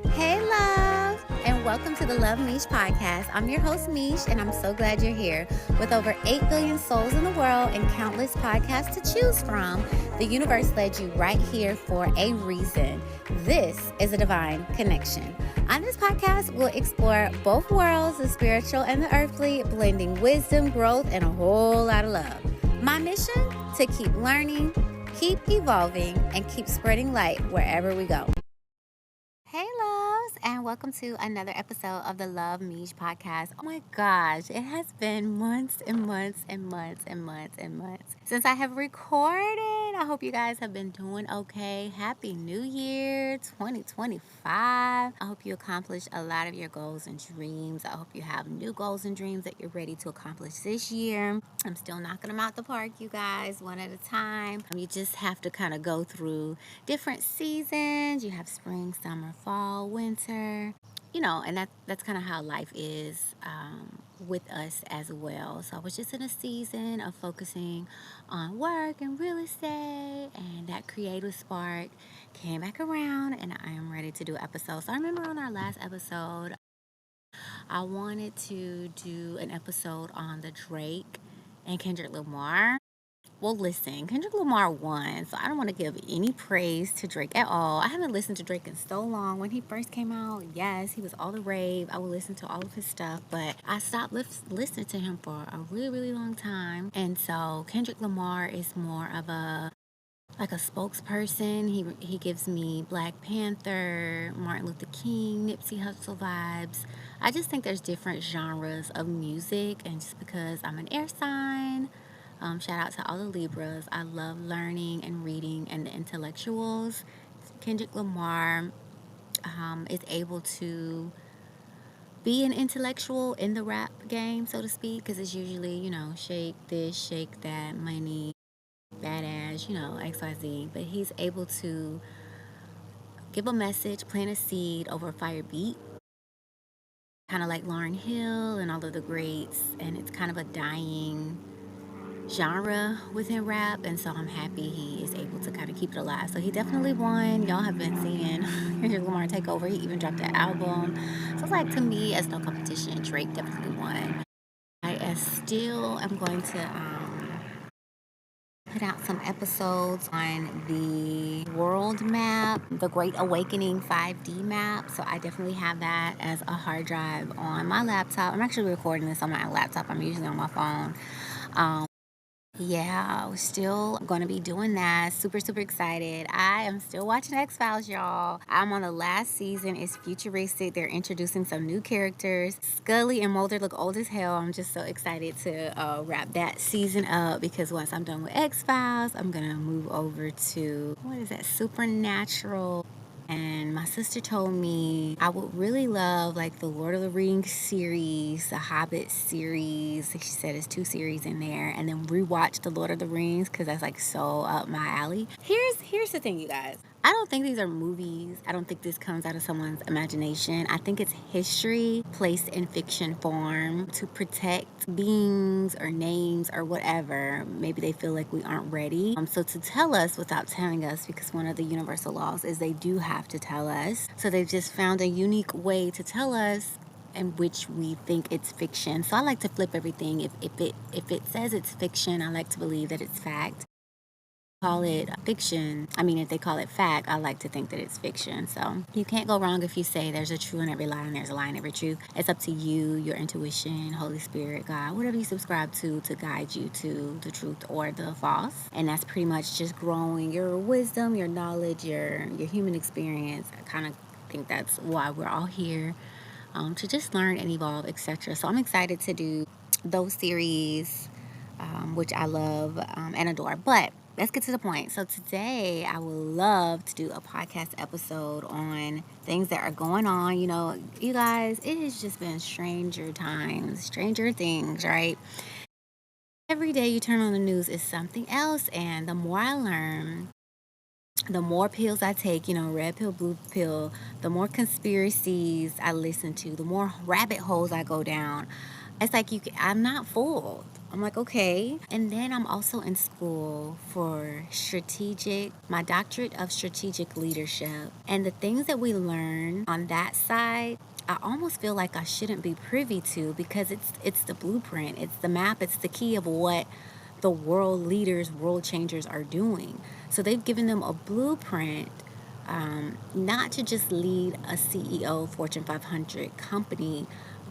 Hey, love, and welcome to the Luv MEESH Podcast. I'm your host, Meesh, and I'm so glad you're here. With over 8 billion souls in the world and countless podcasts to choose from, the universe led you right here for a reason. This is a divine connection. On this podcast, we'll explore both worlds, the spiritual and the earthly, blending wisdom, growth, and a whole lot of love. My mission? To keep learning, keep evolving, and keep spreading light wherever we go. Hey, loves, and welcome to another episode of the Luv MEESH Podcast. Oh my gosh, it has been months and months and months and months and months since I have recorded. I hope you guys have been doing okay. Happy New Year 2025. I hope you accomplished a lot of your goals and dreams. I hope you have new goals and dreams that you're ready to accomplish this year. I'm still knocking them out the park, you guys, one at a time. You just have to kind of go through different seasons. You have spring, summer, fall, winter, and that's kind of how life is with us as well. So I was just in a season of focusing on work and real estate, and that creative spark came back around, and I am ready to do episodes. So I remember on our last episode, I wanted to do an episode on the Drake and Kendrick Lamar. Well, listen, Kendrick Lamar won, so I don't want to give any praise to Drake at all. I haven't listened to Drake in so long. When he first came out, yes, he was all the rave. I would listen to all of his stuff, but I stopped listening to him for a really, really long time. And so Kendrick Lamar is more of a spokesperson. He gives me Black Panther, Martin Luther King, Nipsey Hussle vibes. I just think there's different genres of music, and just because I'm an air sign, shout out to all the Libras. I love learning and reading and the intellectuals. Kendrick Lamar is able to be an intellectual in the rap game, so to speak, because it's usually, shake this, shake that, money, badass, XYZ. But he's able to give a message, plant a seed over a fire beat, kind of like Lauryn Hill and all of the greats. And it's kind of a dying genre within rap, and so I'm happy he is able to kind of keep it alive. So he definitely won. Y'all have been seeing Kendrick Lamar take over. He even dropped an album. So it's like, to me, as no competition, Drake definitely won. I still am going to put out some episodes on the world map, the Great Awakening 5D map. So I definitely have that as a hard drive on my laptop. I'm actually recording this on my laptop. I'm usually on my phone. Yeah, we're still going to be doing that. Super, super excited. I am still watching X-Files, y'all. I'm on the last season. It's futuristic. They're introducing some new characters. Scully and Mulder look old as hell. I'm just so excited to wrap that season up, because once I'm done with X-Files, I'm going to move over to, Supernatural. And my sister told me I would really love like the Lord of the Rings series, the Hobbit series. She said it's 2 series in there, and then rewatch the Lord of the Rings, because that's like so up my alley. Here's the thing, you guys. I don't think these are movies. I don't think this comes out of someone's imagination. I think it's history placed in fiction form to protect beings or names or whatever. Maybe they feel like we aren't ready. So to tell us without telling us, because one of the universal laws is they do have to tell us. So they've just found a unique way to tell us in which we think it's fiction. So I like to flip everything. If it says it's fiction, I like to believe that it's fact. Call it fiction. If they call it fact, I like to think that it's fiction. So you can't go wrong if you say there's a true in every lie and there's a lie in every truth. It's up to you, your intuition, Holy Spirit, God, whatever you subscribe to guide you to the truth or the false. And that's pretty much just growing your wisdom, your knowledge, your human experience. I kind of think that's why we're all here, to just learn and evolve, etc. So I'm excited to do those series, which I love and adore. But let's get to the point. So today I would love to do a podcast episode on things that are going on. You guys, it has just been stranger times, stranger things, right? Every day you turn on the news is something else. And the more I learn, the more pills I take, red pill, blue pill, the more conspiracies I listen to, the more rabbit holes I go down. It's like I'm not fooled. I'm like, okay. And then I'm also in school for my doctorate of strategic leadership. And the things that we learn on that side, I almost feel like I shouldn't be privy to, because it's the blueprint, it's the map, it's the key of what the world leaders, world changers are doing. So they've given them a blueprint, not to just lead a CEO, Fortune 500 company,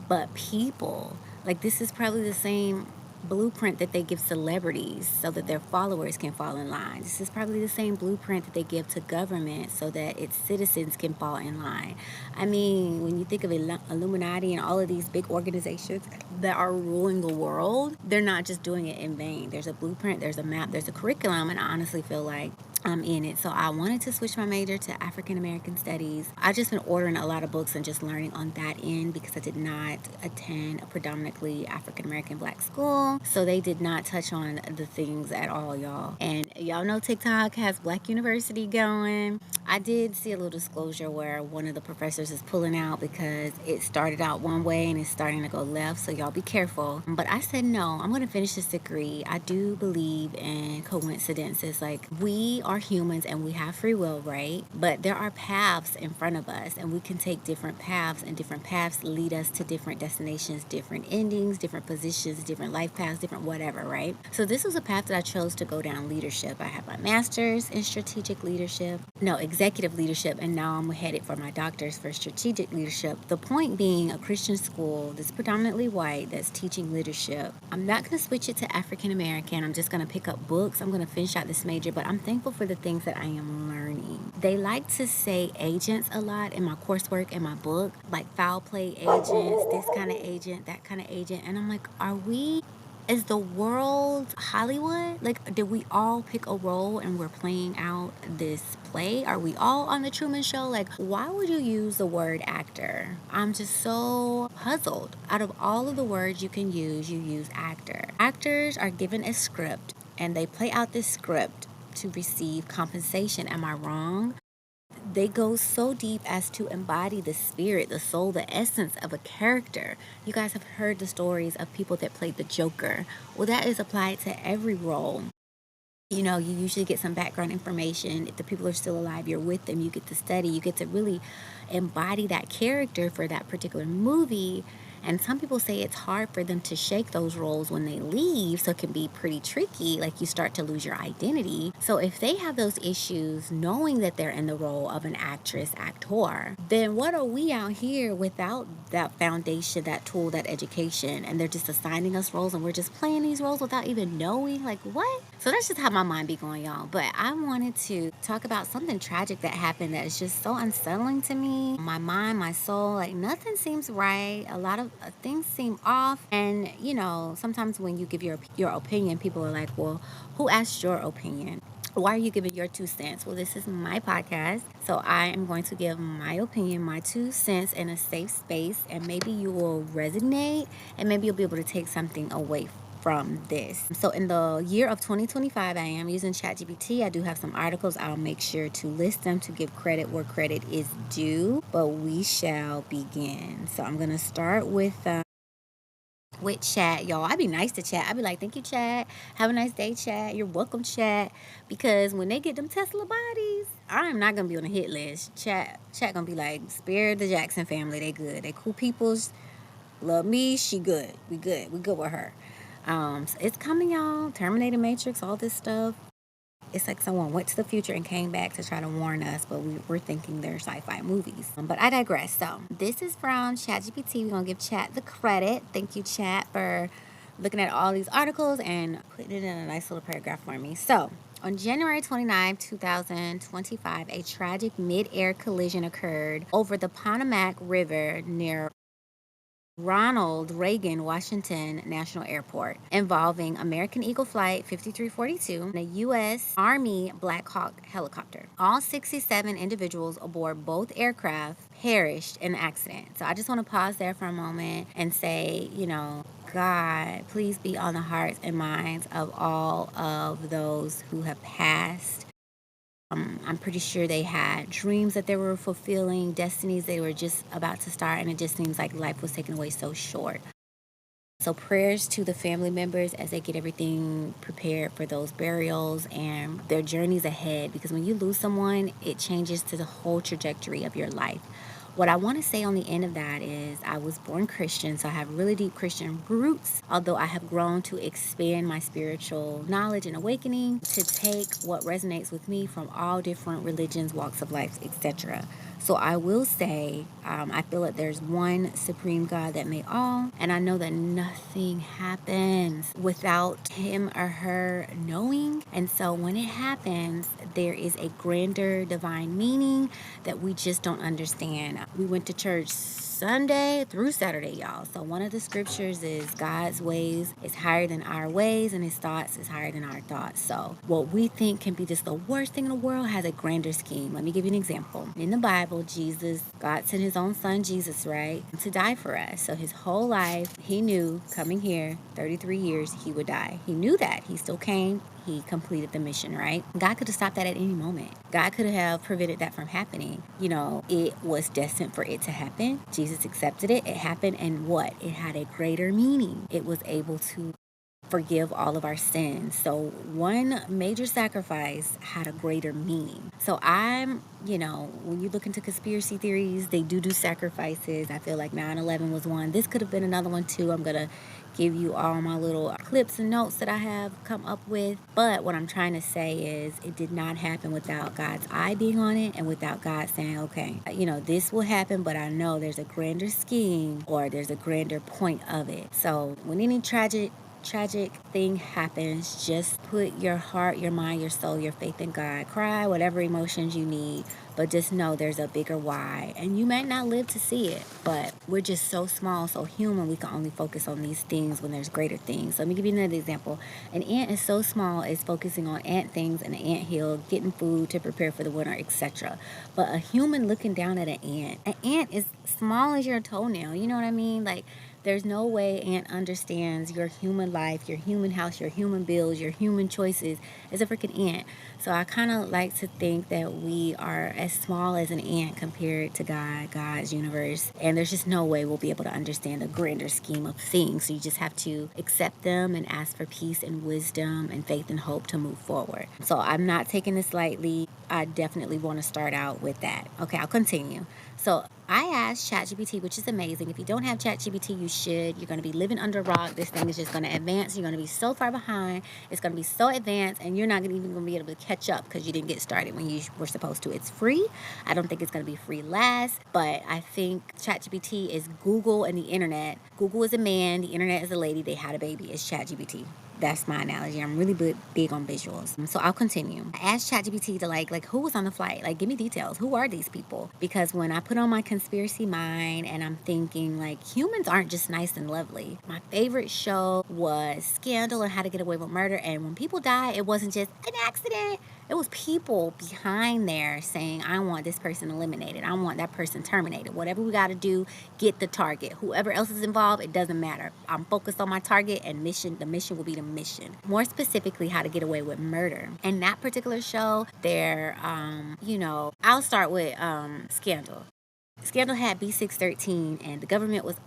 but people. Like, this is probably the same blueprint that they give celebrities so that their followers can fall in line. This is probably the same blueprint that they give to government so that its citizens can fall in line. I mean, when you think of Illuminati and all of these big organizations that are ruling the world, they're not just doing it in vain. There's a blueprint, there's a map, there's a curriculum, and I honestly feel like I'm in it. So I wanted to switch my major to African American Studies. I've just been ordering a lot of books and just learning on that end, because I did not attend a predominantly African American Black school. So they did not touch on the things at all, y'all. And y'all know TikTok has Black University going. I did see a little disclosure where one of the professors is pulling out because it started out one way and it's starting to go left. So y'all be careful. But I said, no, I'm going to finish this degree. I do believe in coincidences. Like, we are humans and we have free will, right? But there are paths in front of us, and we can take different paths, and different paths lead us to different destinations, different endings, different positions, different life paths, different whatever, right? So this was a path that I chose to go down: leadership. I have my master's in executive leadership, and now I'm headed for my doctor's for strategic leadership. The point being, a Christian school that's predominantly white that's teaching leadership. I'm not going to switch it to African American. I'm just going to pick up books. I'm going to finish out this major, but I'm thankful for the things that I am learning. They like to say agents a lot in my coursework, in my book, like foul play agents, this kind of agent, that kind of agent. And I'm like, is the world Hollywood? Like, did we all pick a role and we're playing out this play? Are we all on the Truman Show? Like, why would you use the word actor? I'm just so puzzled. Out of all of the words you can use, you use actor. Actors are given a script and they play out this script to receive compensation. Am I wrong? They go so deep as to embody the spirit, the soul, the essence of a character. You guys have heard the stories of people that played the Joker. Well, that is applied to every role. You know, you usually get some background information. If the people are still alive, you're with them, you get to study, you get to really embody that character for that particular movie. And some people say it's hard for them to shake those roles when they leave, so it can be pretty tricky. Like, you start to lose your identity. So if they have those issues knowing that they're in the role of an actor, then what are we out here without that foundation, that tool, that education? And they're just assigning us roles and we're just playing these roles without even knowing. Like, what? So that's just how my mind be going, y'all. But I wanted to talk about something tragic that happened that is just so unsettling to me. My mind, my soul, like, nothing seems right. A lot of things seem off. And, you know, sometimes when you give your opinion, people are like, well, who asked your opinion? Why are you giving your 2 cents? Well, this is my podcast, so I am going to give my opinion, my 2 cents in a safe space, and maybe you will resonate, and maybe you'll be able to take something away from this. So in the year of 2025, I am using ChatGPT. I do have some articles. I'll make sure to list them to give credit where credit is due, but we shall begin. So I'm going to start with chat, y'all. I be nice to chat. I be like, thank you, chat. Have a nice day, chat. You're welcome, chat. Because when they get them Tesla bodies, I'm not gonna be on a hit list. Chat gonna be like, spare the Jackson family. They good. They cool peoples. Love me. She good. We good. We good with her. So it's coming, y'all. Terminator, Matrix, all this stuff. It's like someone went to the future and came back to try to warn us, but we're thinking they're sci-fi movies. But I digress. So this is from ChatGPT. We're going to give Chat the credit. Thank you, Chat, for looking at all these articles and putting it in a nice little paragraph for me. So on January 29, 2025, a tragic mid-air collision occurred over the Potomac River near Ronald Reagan Washington National Airport, involving American Eagle Flight 5342 and a U.S. Army Black Hawk helicopter. All 67 individuals aboard both aircraft perished in the accident. So I just want to pause there for a moment and say, you know, God, please be on the hearts and minds of all of those who have passed. I'm pretty sure they had dreams that they were fulfilling, destinies they were just about to start, and it just seems like life was taken away so short. So prayers to the family members as they get everything prepared for those burials and their journeys ahead. Because when you lose someone, it changes to the whole trajectory of your life. What I want to say on the end of that is I was born Christian, so I have really deep Christian roots, although I have grown to expand my spiritual knowledge and awakening to take what resonates with me from all different religions, walks of life, etc. So I will say, I feel that there's one supreme God that made all, and I know that nothing happens without him or her knowing. And so when it happens, there is a grander divine meaning that we just don't understand. We went to church Sunday through Saturday, y'all. So one of the scriptures is God's ways is higher than our ways, and his thoughts is higher than our thoughts. So what we think can be just the worst thing in the world has a grander scheme. Let me give you an example. In the Bible, God sent his own son, Jesus, right, to die for us. So his whole life, he knew coming here, 33 years, he would die. He knew that. He still came. He completed the mission, right? God could have stopped that at any moment. God could have prevented that from happening. It was destined for it to happen. Jesus accepted it. It happened. And what? It had a greater meaning. It was able to forgive all of our sins. So one major sacrifice had a greater meaning. So when you look into conspiracy theories, they do sacrifices. I feel like 9/11 was one. This could have been another one too. I'm going to give you all my little clips and notes that I have come up with. But what I'm trying to say is it did not happen without God's eye being on it and without God saying, okay, this will happen, but I know there's a grander scheme or there's a grander point of it. So when any tragic thing happens, just put your heart, your mind, your soul, your faith in God. Cry, whatever emotions you need, but just know there's a bigger why. And you might not live to see it, but we're just so small, so human, we can only focus on these things when there's greater things. So let me give you another example. An ant is so small, it's focusing on ant things in an ant hill, getting food to prepare for the winter, etc. But a human looking down at an ant is small as your toenail. You know what I mean? Like, there's no way ant understands your human life, your human house, your human bills, your human choices as a freaking ant. So I kind of like to think that we are as small as an ant compared to God, God's universe. And there's just no way we'll be able to understand the grander scheme of things. So you just have to accept them and ask for peace and wisdom and faith and hope to move forward. So I'm not taking this lightly. I definitely want to start out with that. Okay, I'll continue. So I asked ChatGPT, which is amazing. If you don't have ChatGPT, you should. You're going to be living under a rock. This thing is just going to advance. You're going to be so far behind. It's going to be so advanced, and you're not even going to be able to catch up because you didn't get started when you were supposed to. It's free. I don't think it's going to be free last, but I think ChatGPT is Google and the internet. Google is a man. The internet is a lady. They had a baby. It's ChatGPT. That's my analogy. I'm really big on visuals. So I'll continue. I asked ChatGPT to like who was on the flight? Like, give me details. Who are these people? Because when I put on my conspiracy mind and I'm thinking like humans aren't just nice and lovely. My favorite show was Scandal and How to Get Away with Murder. And when people die, it wasn't just an accident. It was people behind there saying, I want this person eliminated. I want that person terminated. Whatever we got to do, get the target. Whoever else is involved, it doesn't matter. I'm focused on my target and mission. The mission will be the mission. More specifically, How to Get Away with Murder. And that particular show, I'll start with Scandal. Scandal had B613 and the government was,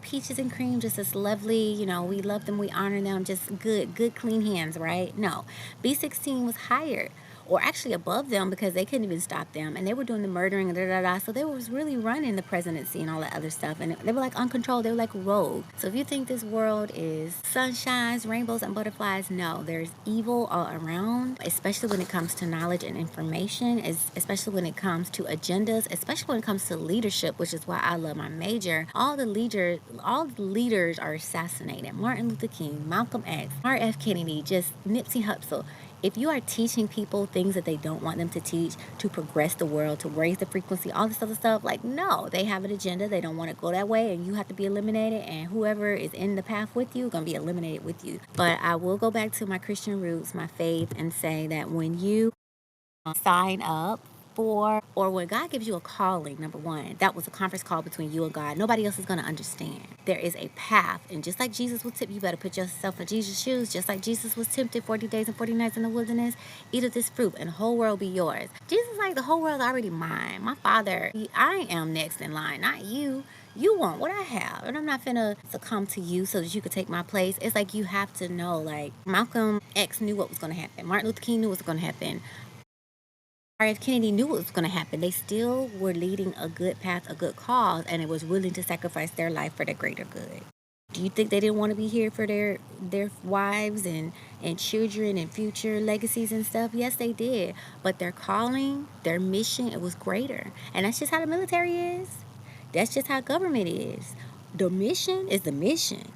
peaches and cream, just as lovely. We love them, we honor them, just good, clean hands, right? No, B16 was higher, or actually above them, because they couldn't even stop them. And they were doing the murdering, so they was really running the presidency and all that other stuff. And they were like uncontrolled, they were like rogue. So if you think this world is sunshines, rainbows, and butterflies, no, there's evil all around, especially when it comes to knowledge and information, especially when it comes to agendas, especially when it comes to leadership, which is why I love my major. All the leaders are assassinated. Martin Luther King, Malcolm X, R.F. Kennedy, just Nipsey Hussle. If you are teaching people things that they don't want them to teach, to progress the world, to raise the frequency, all this other stuff, like, no, they have an agenda. They don't want to go that way, and you have to be eliminated, and whoever is in the path with you is going to be eliminated with you. But I will go back to my Christian roots, my faith, and say that when you sign up or when God gives you a calling, number one, that was a conference call between you and God. Nobody else is going to understand. There is a path. And just like Jesus was tempted, you better put yourself in Jesus' shoes. Just like Jesus was tempted 40 days and 40 nights in the wilderness, eat of this fruit and the whole world be yours. Jesus like, the whole world already mine. My Father, I am next in line, not you. You want what I have, and I'm not finna succumb to you so that you could take my place. It's like you have to know, like Malcolm X knew what was going to happen. Martin Luther King knew what was going to happen. If Kennedy knew what was going to happen. They still were leading a good path, a good cause, and it was willing to sacrifice their life for the greater good. Do you think they didn't want to be here for their wives and children and future legacies and stuff? Yes, they did. But their calling, their mission, it was greater. And that's just how the military is. That's just how government is. The mission is the mission.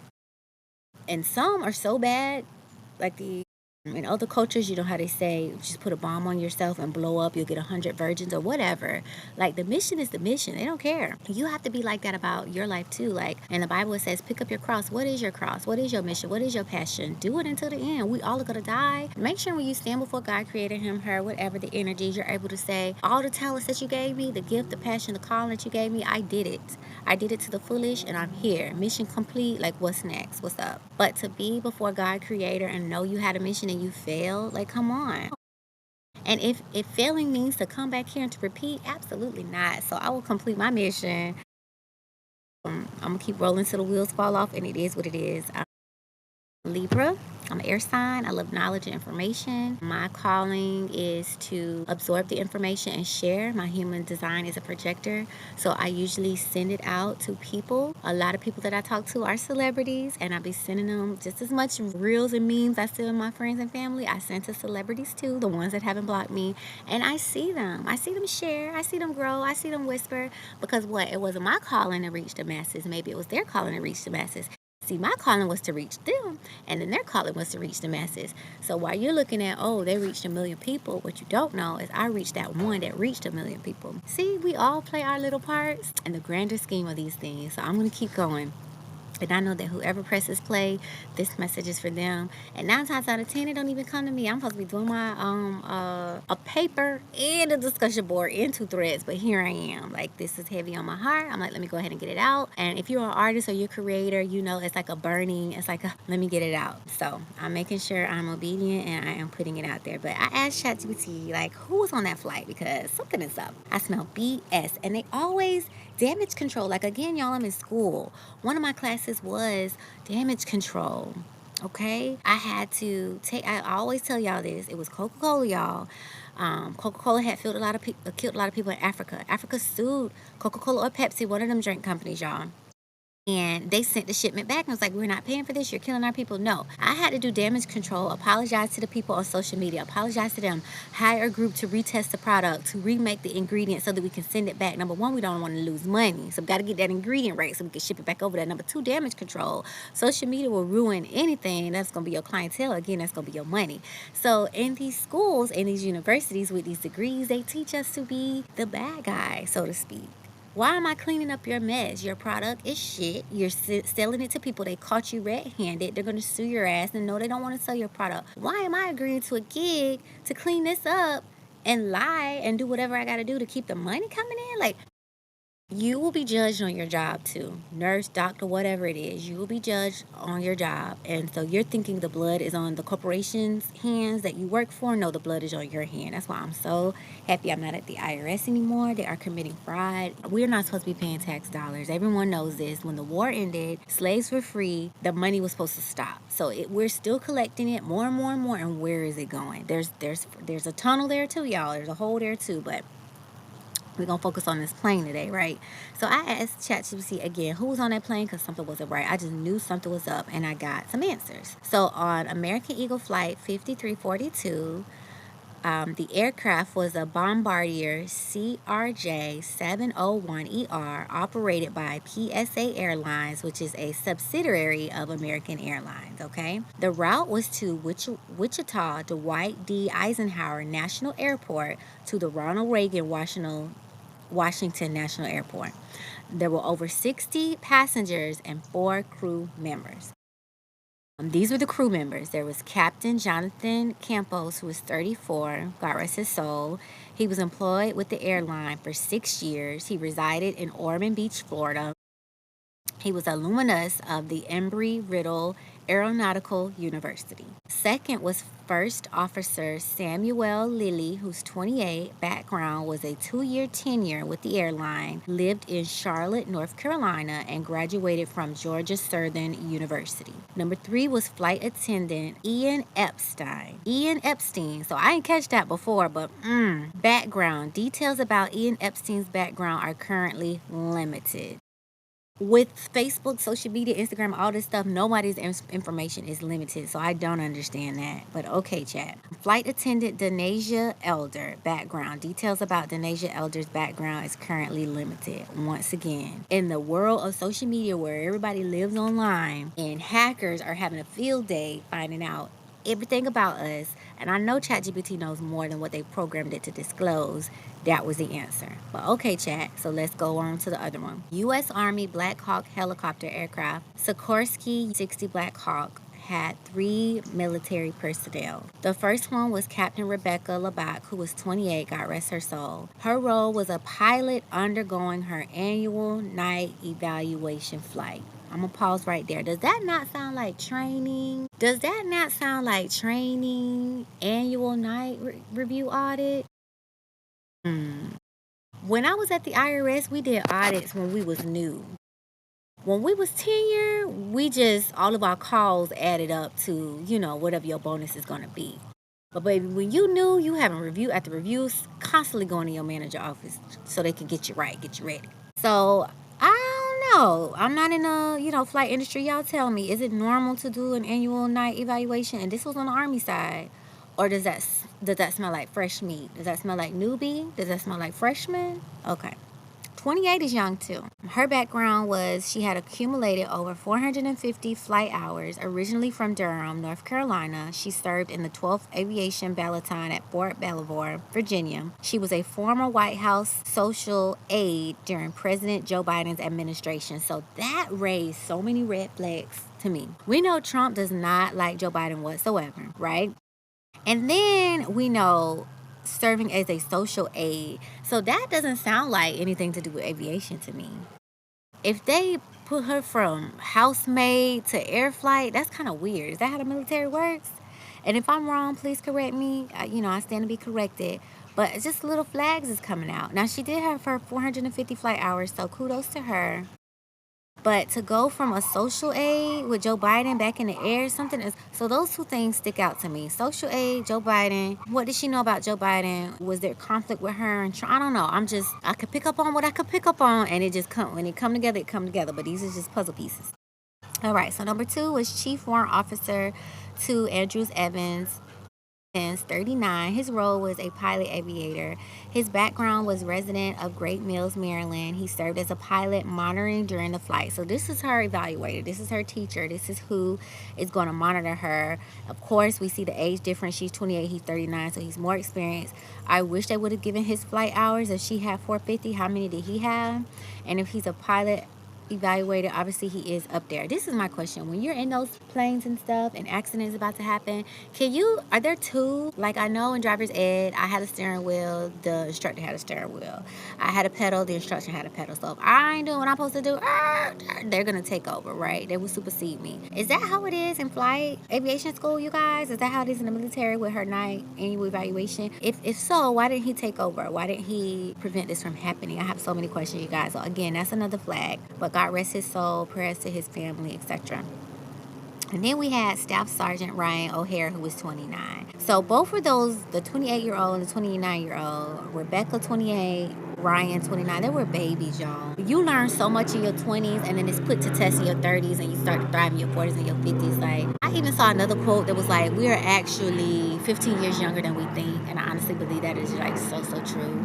And some are so bad, like in other cultures, you know how they say, just put a bomb on yourself and blow up, you'll get 100 virgins or whatever. Like, the mission is the mission. They don't care. You have to be like that about your life too. Like, in the Bible, it says, pick up your cross. What is your cross? What is your mission? What is your passion? Do it until the end. We all are going to die. Make sure when you stand before God, creator, him, her, whatever the energies, you're able to say, all the talents that you gave me, the gift, the passion, the calling that you gave me, I did it. I did it to the fullest, and I'm here. Mission complete. Like, what's next? What's up? But to be before God, creator, and know you had a mission and you failed, like, come on. And if failing means to come back here and to repeat, absolutely not. So I will complete my mission. I'm going to keep rolling till the wheels fall off, and it is what it is. Libra. I'm an air sign. I love knowledge and information. My calling is to absorb the information and share. My human design is a projector, so I usually send it out to people. A lot of people that I talk to are celebrities, and I'll be sending them just as much reels and memes I send my friends and family. I send to celebrities too, the ones that haven't blocked me, and I see them. I see them share. I see them grow. I see them whisper, because what? It wasn't my calling to reach the masses. Maybe it was their calling to reach the masses. See, my calling was to reach them, and then their calling was to reach the masses. So while you're looking at, oh, they reached 1 million people, what you don't know is I reached that one that reached 1 million people. See, we all play our little parts in the grander scheme of these things. So I'm going to keep going. And I know that whoever presses play, this message is for them. And 9 times out of 10, it don't even come to me. I'm supposed to be doing my a paper and a discussion board in 2 threads. But here I am. Like, this is heavy on my heart. I'm like, let me go ahead and get it out. And if you're an artist or you're a creator, you know it's like a burning. It's like, let me get it out. So I'm making sure I'm obedient and I am putting it out there. But I asked ChatGPT, like, who was on that flight? Because something is up. I smell BS. And they always damage control. Like, again, y'all, I'm in school. One of my classes was damage control. Okay, I had to take. I always tell y'all this. It was Coca-Cola, y'all. Coca-Cola had killed a lot of people in Africa. Africa sued Coca-Cola or Pepsi, one of them drink companies, y'all. And they sent the shipment back and was like, we're not paying for this. You're killing our people. No, I had to do damage control, apologize to the people on social media, apologize to them, hire a group to retest the product, to remake the ingredients so that we can send it back. Number one, we don't want to lose money. So we got to get that ingredient right so we can ship it back over there. Number two, damage control. Social media will ruin anything. That's going to be your clientele. Again, that's going to be your money. So in these schools, in these universities with these degrees, they teach us to be the bad guy, so to speak. Why am I cleaning up your mess? Your product is shit. You're selling it to people. They caught you red-handed. They're going to sue your ass and no, they don't want to sell your product. Why am I agreeing to a gig to clean this up and lie and do whatever I got to do to keep the money coming in? Like, you will be judged on your job too. Nurse, doctor, whatever it is, you will be judged on your job. And so you're thinking the blood is on the corporation's hands that you work for. No, the blood is on your hand. That's why I'm so happy I'm not at the IRS anymore. They are committing fraud. We're not supposed to be paying tax dollars. Everyone knows this. When the war ended, slaves were free. The money was supposed to stop. So we're still collecting it more and more and more. And where is it going? There's a tunnel there too, y'all. There's a hole there too, but we're going to focus on this plane today, right? So I asked ChatGPT again, who was on that plane? Because something wasn't right. I just knew something was up, and I got some answers. So on American Eagle Flight 5342, the aircraft was a Bombardier CRJ-701ER operated by PSA Airlines, which is a subsidiary of American Airlines, okay? The route was to Wichita Dwight D. Eisenhower National Airport to the Ronald Reagan Washington National Airport. There were over 60 passengers and 4 crew members. These were the crew members. There was Captain Jonathan Campos, who was 34, God rest his soul. He was employed with the airline for 6 years. He resided in Ormond Beach, Florida. He was alumnus of the Embry-Riddle Aeronautical University. Second was First Officer Samuel Lilly, who's 28. Background was a 2-year tenure with the airline, lived in Charlotte, North Carolina, and graduated from Georgia Southern University. Number 3 was Flight Attendant Ian Epstein. So I didn't catch that before, but background. Details about Ian Epstein's background are currently limited. With Facebook, social media, Instagram, all this stuff, nobody's information is limited, so I don't understand that. But okay, chat. Flight Attendant Denasia Elder, background. Details about Denasia Elder's background is currently limited. Once again, in the world of social media where everybody lives online and hackers are having a field day finding out everything about us, and I know ChatGPT knows more than what they programmed it to disclose, that was the answer. But okay, chat, so let's go on to the other one. U.S. Army Black Hawk helicopter aircraft, Sikorsky 60 Black Hawk, had 3 military personnel. The first one was Captain Rebecca Labac, who was 28, God rest her soul. Her role was a pilot undergoing her annual night evaluation flight. I'm going to pause right there. Does that not sound like training? Annual night review audit? When I was at the IRS, we did audits when we was new. When we was tenure, all of our calls added up to, whatever your bonus is going to be. But baby, when you knew, you having review after reviews, constantly going to your manager office so they can get you right, get you ready. So I don't know. I'm not in the, flight industry. Y'all tell me, is it normal to do an annual night evaluation? And this was on the Army side. Or does that smell like fresh meat? Does that smell like newbie? Does that smell like freshman? Okay. 28 is young too. Her background was she had accumulated over 450 flight hours, originally from Durham, North Carolina. She served in the 12th Aviation Battalion at Fort Belvoir, Virginia. She was a former White House social aide during President Joe Biden's administration. So that raised so many red flags to me. We know Trump does not like Joe Biden whatsoever, right? And then we know serving as a social aide. So that doesn't sound like anything to do with aviation to me. If they put her from housemaid to air flight, that's kind of weird. Is that how the military works? And if I'm wrong, please correct me. I stand to be corrected. But just little flags is coming out. Now, she did have her 450 flight hours, so kudos to her. But to go from a social aide with Joe Biden back in the air, so those two things stick out to me. Social aide, Joe Biden. What did she know about Joe Biden? Was there conflict with her? And I don't know. I could pick up on what I could pick up on, and when it come together, it come together. But these are just puzzle pieces. All right, so number 2 was Chief Warrant Officer 2 Andrews Evans. 39. His role was a pilot aviator. His background was resident of Great Mills, Maryland. He served as a pilot monitoring during the flight. So this is her evaluator. This is her teacher. This is who is going to monitor her. Of course, we see the age difference. She's 28, he's 39, so he's more experienced. I wish they would have given his flight hours. If she had 450, how many did he have? And if he's a pilot evaluated, obviously he is up there. This is my question. When you're in those planes and stuff and accidents about to happen, are there two? Like I know in driver's ed, I had a steering wheel, the instructor had a steering wheel. I had a pedal, the instructor had a pedal. So if I ain't doing what I'm supposed to do, they're going to take over, right? They will supersede me. Is that how it is in flight aviation school, you guys? Is that how it is in the military with her night annual evaluation? If so, why didn't he take over? Why didn't he prevent this from happening? I have so many questions, you guys. So again, that's another flag. But God rest his soul, prayers to his family, etc. And then we had Staff Sergeant Ryan O'Hare, who was 29. So both of those, the 28-year-old and the 29-year-old, Rebecca 28, Ryan 29, they were babies, y'all. You learn so much in your 20s, and then it's put to test in your 30s, and you start to thrive in your 40s and your 50s. Like, I even saw another quote that was like, we are actually 15 years younger than we think. And I honestly believe that is like so true.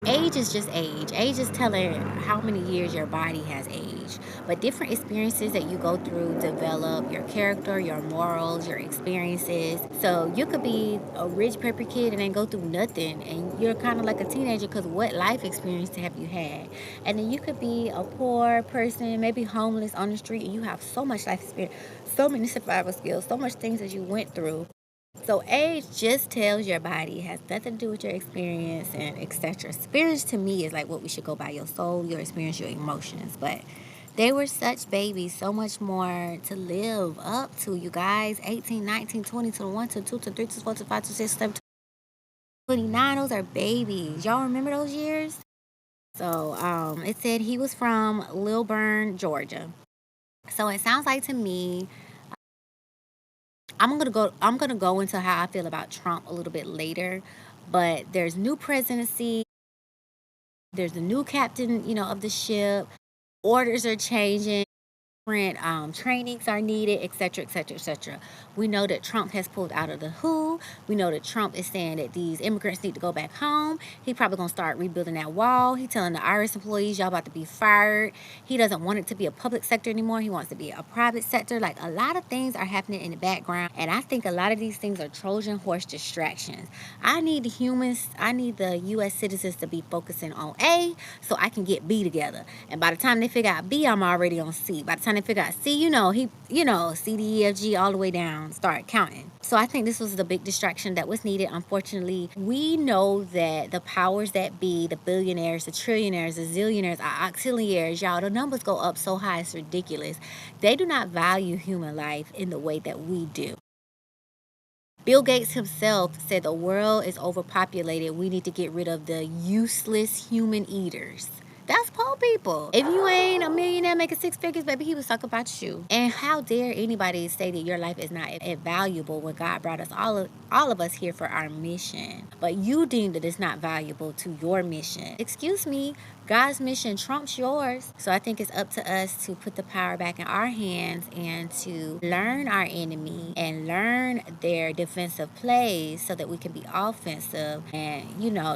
Age is just age. Age is telling how many years your body has aged. But different experiences that you go through develop your character, your morals, your experiences. So you could be a rich, preppy kid and then go through nothing. And you're kind of like a teenager because what life experience have you had? And then you could be a poor person, maybe homeless on the street, and you have so much life experience, so many survival skills, so much things that you went through. So age just tells your body, it has nothing to do with your experience and etc. Experience to me is like what we should go by: your soul, your experience, your emotions. But they were such babies, so much more to live up to, you guys. 18, 19, 20, 21, 22, 23, 24, 25, 26, 27, 29. Those are babies. Y'all remember those years? So it said he was from Lilburn, Georgia. So it sounds like to me, I'm gonna go into how I feel about Trump a little bit later, but there's new presidency, there's a new captain, of the ship. Orders are changing. Different trainings are needed, etc., etc., etc. We know that Trump has pulled out of the WHO. We know that Trump is saying that these immigrants need to go back home. He probably gonna start rebuilding that wall. He telling the IRS employees, y'all about to be fired. He doesn't want it to be a public sector anymore. He wants to be a private sector. Like, a lot of things are happening in the background, and I think a lot of these things are Trojan horse distractions. I need the U.S. citizens to be focusing on A so I can get B together. And by the time they figure out B, I'm already on C. By the time they figure out C, C, D, E, F, G, all the way down, start counting. So I think this was the big distraction that was needed. Unfortunately, we know that the powers that be, the billionaires, the trillionaires, the zillionaires, our octillionaires, y'all, the numbers go up so high, it's ridiculous. They do not value human life in the way that we do. Bill Gates himself said the world is overpopulated. We need to get rid of the useless human eaters. That's poor people. If you ain't a millionaire making six figures, baby, he was talking about you. And how dare anybody say that your life is not valuable when God brought us all of us here for our mission. But you deem that it's not valuable to your mission. Excuse me, God's mission trumps yours. So I think it's up to us to put the power back in our hands and to learn our enemy and learn their defensive plays so that we can be offensive. And,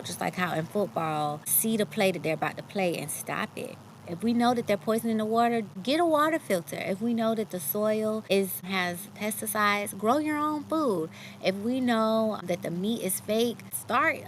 just like how in football, see the play that they're about to play and stop it. If we know that they're poisoning the water, get a water filter. If we know that the soil has pesticides, grow your own food. If we know that the meat is fake, start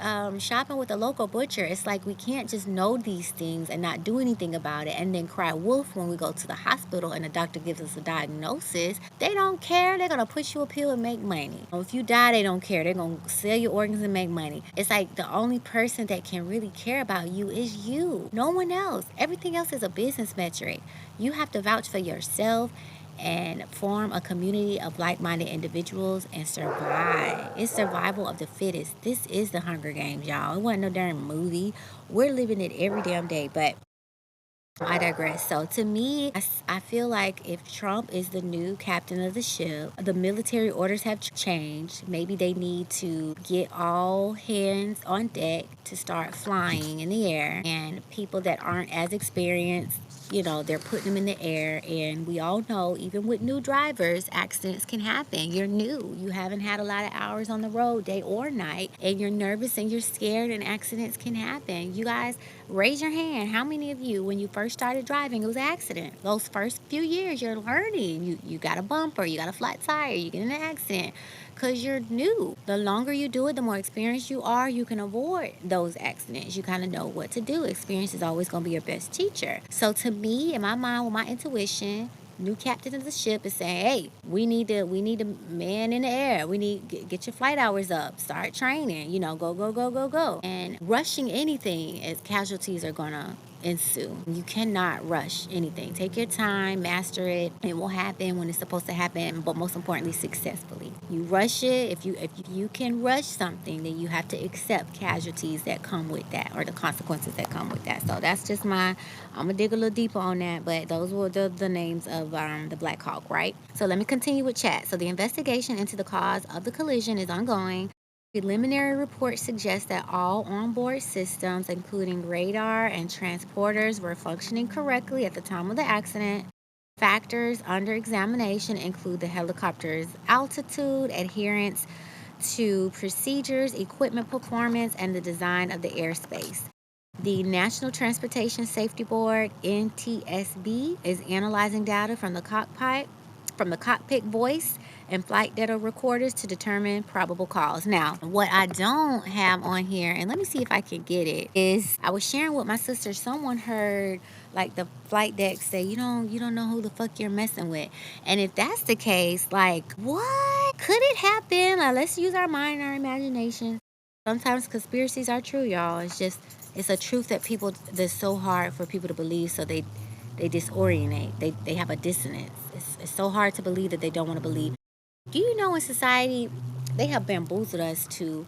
shopping with a local butcher. It's like we can't just know these things and not do anything about it and then cry wolf when we go to the hospital and the doctor gives us a diagnosis. They don't care. They're going to push you a pill and make money. If you die, they don't care. They're going to sell your organs and make money. It's like the only person that can really care about you is you. No one else. Everything else is a business metric. You have to vouch for yourself and form a community of like-minded individuals and survive. It's survival of the fittest. This is the Hunger Games, y'all. It wasn't no darn movie. We're living it every damn day, but I digress. So to me, I feel like if Trump is the new captain of the ship, the military orders have changed. Maybe they need to get all hands on deck to start flying in the air. And people that aren't as experienced, they're putting them in the air. And we all know, even with new drivers, accidents can happen. You're new. You haven't had a lot of hours on the road, day or night. And you're nervous and you're scared and accidents can happen. You guys, raise your hand. How many of you, when you first started driving, it was an accident? Those first few years, you're learning. You got a bumper, you got a flat tire, you get in an accident because you're new. The longer you do it, the more experienced you are, you can avoid those accidents. You kind of know what to do. Experience is always going to be your best teacher. So to me, in my mind, with my intuition, new captain of the ship is saying, hey, we need a man in the air. We need get your flight hours up. Start training. Go, go, go, go, go. And rushing anything, as casualties are gonna ensue. You cannot rush anything. Take your time, master it. It will happen when it's supposed to happen, but most importantly, successfully. You rush it. If you can rush something, then you have to accept casualties that come with that, or the consequences that come with that. So that's just I'm gonna dig a little deeper on that, but those were the names of the Black Hawk, right? So let me continue with chat. So the investigation into the cause of the collision is ongoing. Preliminary reports suggest that all onboard systems, including radar and transporters, were functioning correctly at the time of the accident. Factors under examination include the helicopter's altitude, adherence to procedures, equipment performance, and the design of the airspace. The National Transportation Safety Board, NTSB, is analyzing data from the cockpit voice and flight data recorders to determine probable cause. Now, what I don't have on here, and let me see if I can get it, is I was sharing with my sister, someone heard like the flight deck say, you don't know who the fuck you're messing with. And if that's the case, like, what could it happen? Like, let's use our mind, our imagination. Sometimes conspiracies are true, y'all. It's a truth that that's so hard for people to believe, so they disorientate. They have a dissonance. It's so hard to believe that they don't want to believe. Do you know in society, they have bamboozled us to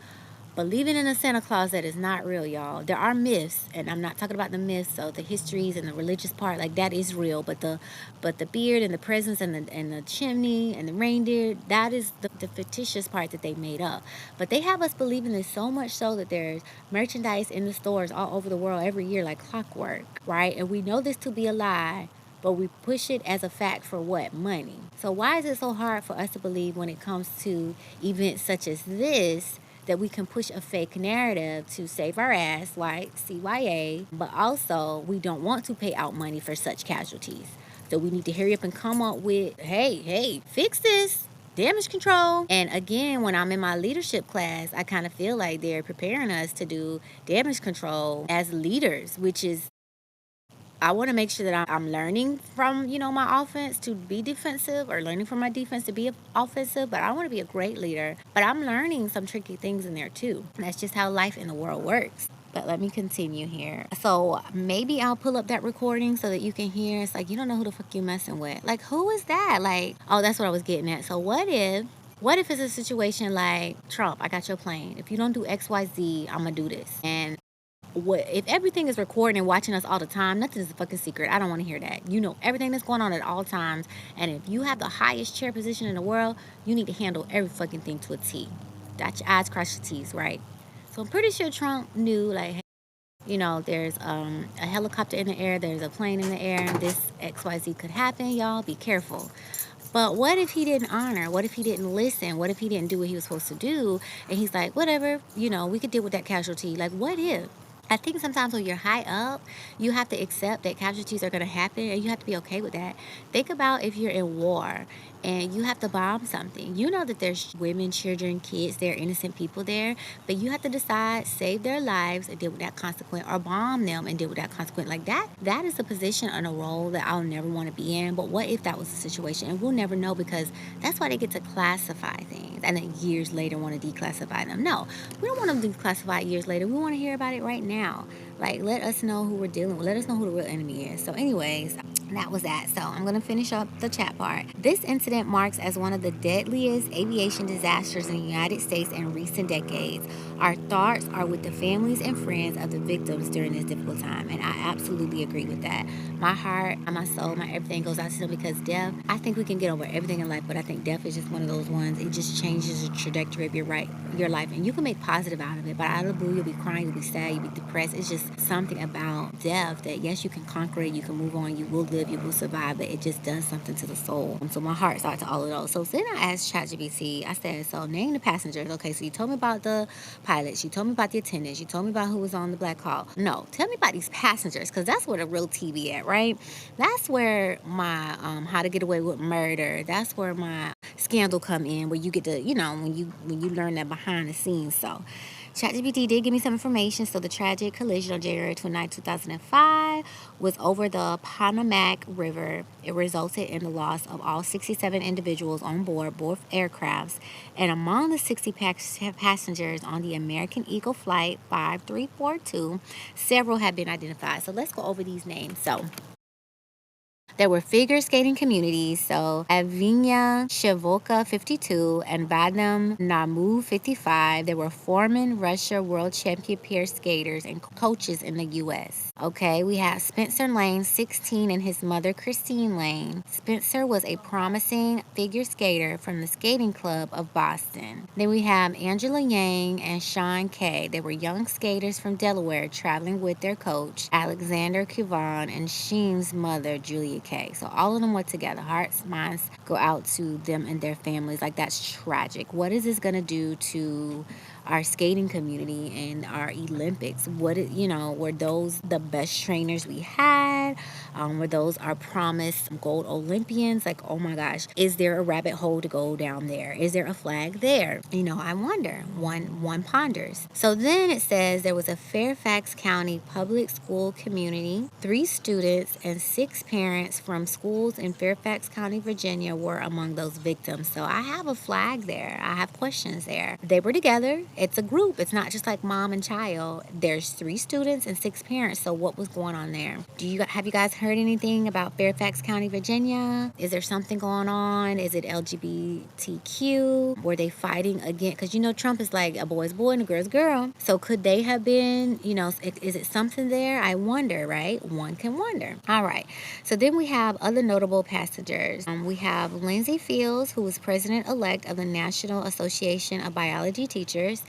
believing in a Santa Claus that is not real, y'all. There are myths, and I'm not talking about the myths, so the histories and the religious part, like that is real. But the beard and the presents and the chimney and the reindeer, that is the fictitious part that they made up. But they have us believing this so much so that there's merchandise in the stores all over the world every year like clockwork, right? And we know this to be a lie, but we push it as a fact for what? Money. So why is it so hard for us to believe when it comes to events such as this, that we can push a fake narrative to save our ass like CYA, but also we don't want to pay out money for such casualties. So we need to hurry up and come up with, hey, fix this. Damage control. And again, when I'm in my leadership class, I kind of feel like they're preparing us to do damage control as leaders, which is, I want to make sure that I'm learning from, my offense to be defensive, or learning from my defense to be offensive. But I want to be a great leader. But I'm learning some tricky things in there too. And that's just how life in the world works. But let me continue here. So maybe I'll pull up that recording so that you can hear. It's like, you don't know who the fuck you messing with. Like, who is that? Like, oh, that's what I was getting at. So what if it's a situation like, Trump, I got your plane. If you don't do XYZ, I'm going to do this. And if everything is recording and watching us all the time, nothing is a fucking secret. I don't want to hear that. You know everything that's going on at all times. And if you have the highest chair position in the world, you need to handle every fucking thing to a T. Dot your I's, cross your T's, right? So I'm pretty sure Trump knew, like, hey, there's a helicopter in the air, there's a plane in the air, and this XYZ could happen. Y'all be careful. But what if he didn't honor? What if he didn't listen? What if he didn't do what he was supposed to do? And he's like, whatever, we could deal with that casualty. Like, what if? I think sometimes when you're high up, you have to accept that casualties are going to happen, and you have to be okay with that. Think about if you're in war and you have to bomb something. You know that there's women, children, kids, there are innocent people there, but you have to decide, save their lives and deal with that consequence, or bomb them and deal with that consequence. Like that is a position and a role that I'll never want to be in. But what if that was the situation? And we'll never know, because that's why they get to classify things and then years later want to declassify them. No, we don't want them declassified years later. We want to hear about it right now. Like, let us know who we're dealing with. Let us know who the real enemy is. So anyways, that was that. So I'm going to finish up the chat part. This incident marks as one of the deadliest aviation disasters in the United States in recent decades. Our thoughts are with the families and friends of the victims during this difficult time. And I absolutely agree with that. My heart, my soul, my everything goes out to them, because death, I think we can get over everything in life, but I think death is just one of those ones. It just changes the trajectory of your life. And you can make positive out of it, but out of the blue, you'll be crying, you'll be sad, you'll be depressed. It's just something about death that, yes, you can conquer it, you can move on, you will live, you will survive, but it just does something to the soul. So my heart's out to all of those. So then I asked ChatGPT, I said, so name the passengers. Okay, so you told me about the pilots, you told me about the attendants, you told me about who was on the Black Hawk. No, tell me about these passengers, because that's where the real TV at, right? That's where my How to Get Away with Murder, that's where my Scandal come in, where you get to, when you learn that behind the scenes. So ChatGPT did give me some information. So the tragic collision on January 29, 2005 was over the Panamac River. It resulted in the loss of all 67 individuals on board both aircrafts. And among the 60 passengers on the American Eagle Flight 5342, several have been identified. So let's go over these names. So there were figure skating communities, so Avinya Shivoka 52 and Vadam Namu 55. There were Foreman Russia World Champion pair skaters and coaches in the U.S. Okay, we have Spencer Lane 16 and his mother Christine Lane. Spencer was a promising figure skater from the Skating Club of Boston. Then we have Angela Yang and Sean Kay. They were young skaters from Delaware traveling with their coach Alexander Kivan and Sheen's mother Julia Kay. So all of them were together. Hearts, minds go out to them and their families. Like, that's tragic. What is this going to do to our skating community and our Olympics? Were those the best trainers we had? Were those our promised gold Olympians? Like, oh my gosh, is there a rabbit hole to go down there? Is there a flag there? I wonder. One ponders. So then it says there was a Fairfax County public school community. 3 students and 6 parents from schools in Fairfax County, Virginia were among those victims. So I have a flag there. I have questions there. They were together. It's a group. It's not just like mom and child. There's 3 students and 6 parents. So what was going on there? Have you guys heard anything about Fairfax County, Virginia? Is there something going on? Is it LGBTQ? Were they fighting again? Because Trump is like a boy's boy and a girl's girl. So could they have been, is it something there? I wonder, right? One can wonder. All right. So then we have other notable passengers. We have Lindsay Fields, who was president-elect of the National Association of Biology Teachers.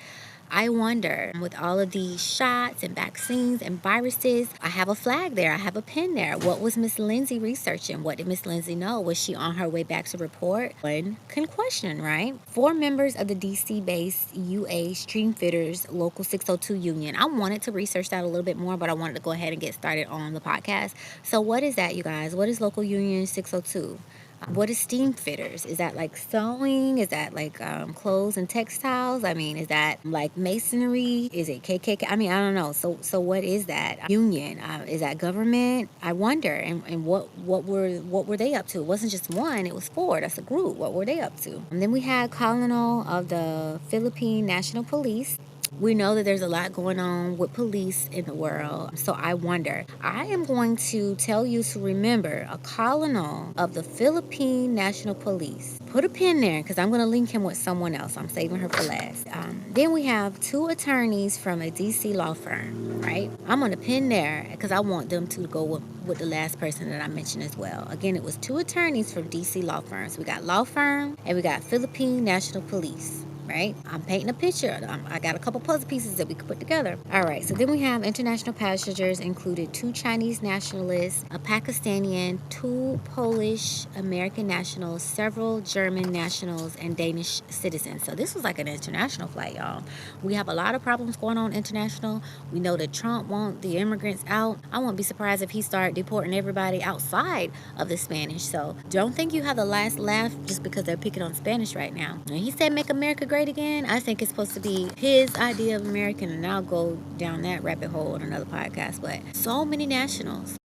I wonder, with all of these shots and vaccines and viruses, I have a flag there. I have a pen there. What was Miss Lindsay researching? What did Miss Lindsay know? Was she on her way back to report? One can question, right? 4 members of the DC-based UA Streamfitters Local 602 Union. I wanted to research that a little bit more, but I wanted to go ahead and get started on the podcast. So what is that, you guys? What is Local Union 602? What is steam fitters? Is that like sewing? Is that like clothes and textiles? Is that like masonry? Is it KKK? I don't know. So what is that union? Is that government? I wonder. And what were they up to? It wasn't just one. It was 4. That's a group. What were they up to? And then we had Colonel of the Philippine National Police. We know that there's a lot going on with police in the world. So I wonder. I am going to tell you to remember a colonel of the Philippine National Police. Put a pin there because I'm going to link him with someone else. I'm saving her for last. Then we have 2 attorneys from a DC law firm, right? I'm going to pin there because I want them to go with the last person that I mentioned as well. Again, it was 2 attorneys from DC law firms. We got law firm and we got Philippine National Police. Right? I'm painting a picture. I got a couple puzzle pieces that we could put together. All right. So then we have international passengers included 2 Chinese nationalists, a Pakistani, 2 Polish American nationals, several German nationals, and Danish citizens. So this was like an international flight, y'all. We have a lot of problems going on international. We know that Trump wants the immigrants out. I won't be surprised if he started deporting everybody outside of the Spanish. So don't think you have the last laugh just because they're picking on Spanish right now. And he said, make America great again. I think it's supposed to be his idea of American, and I'll go down that rabbit hole in another podcast. But so many nationals.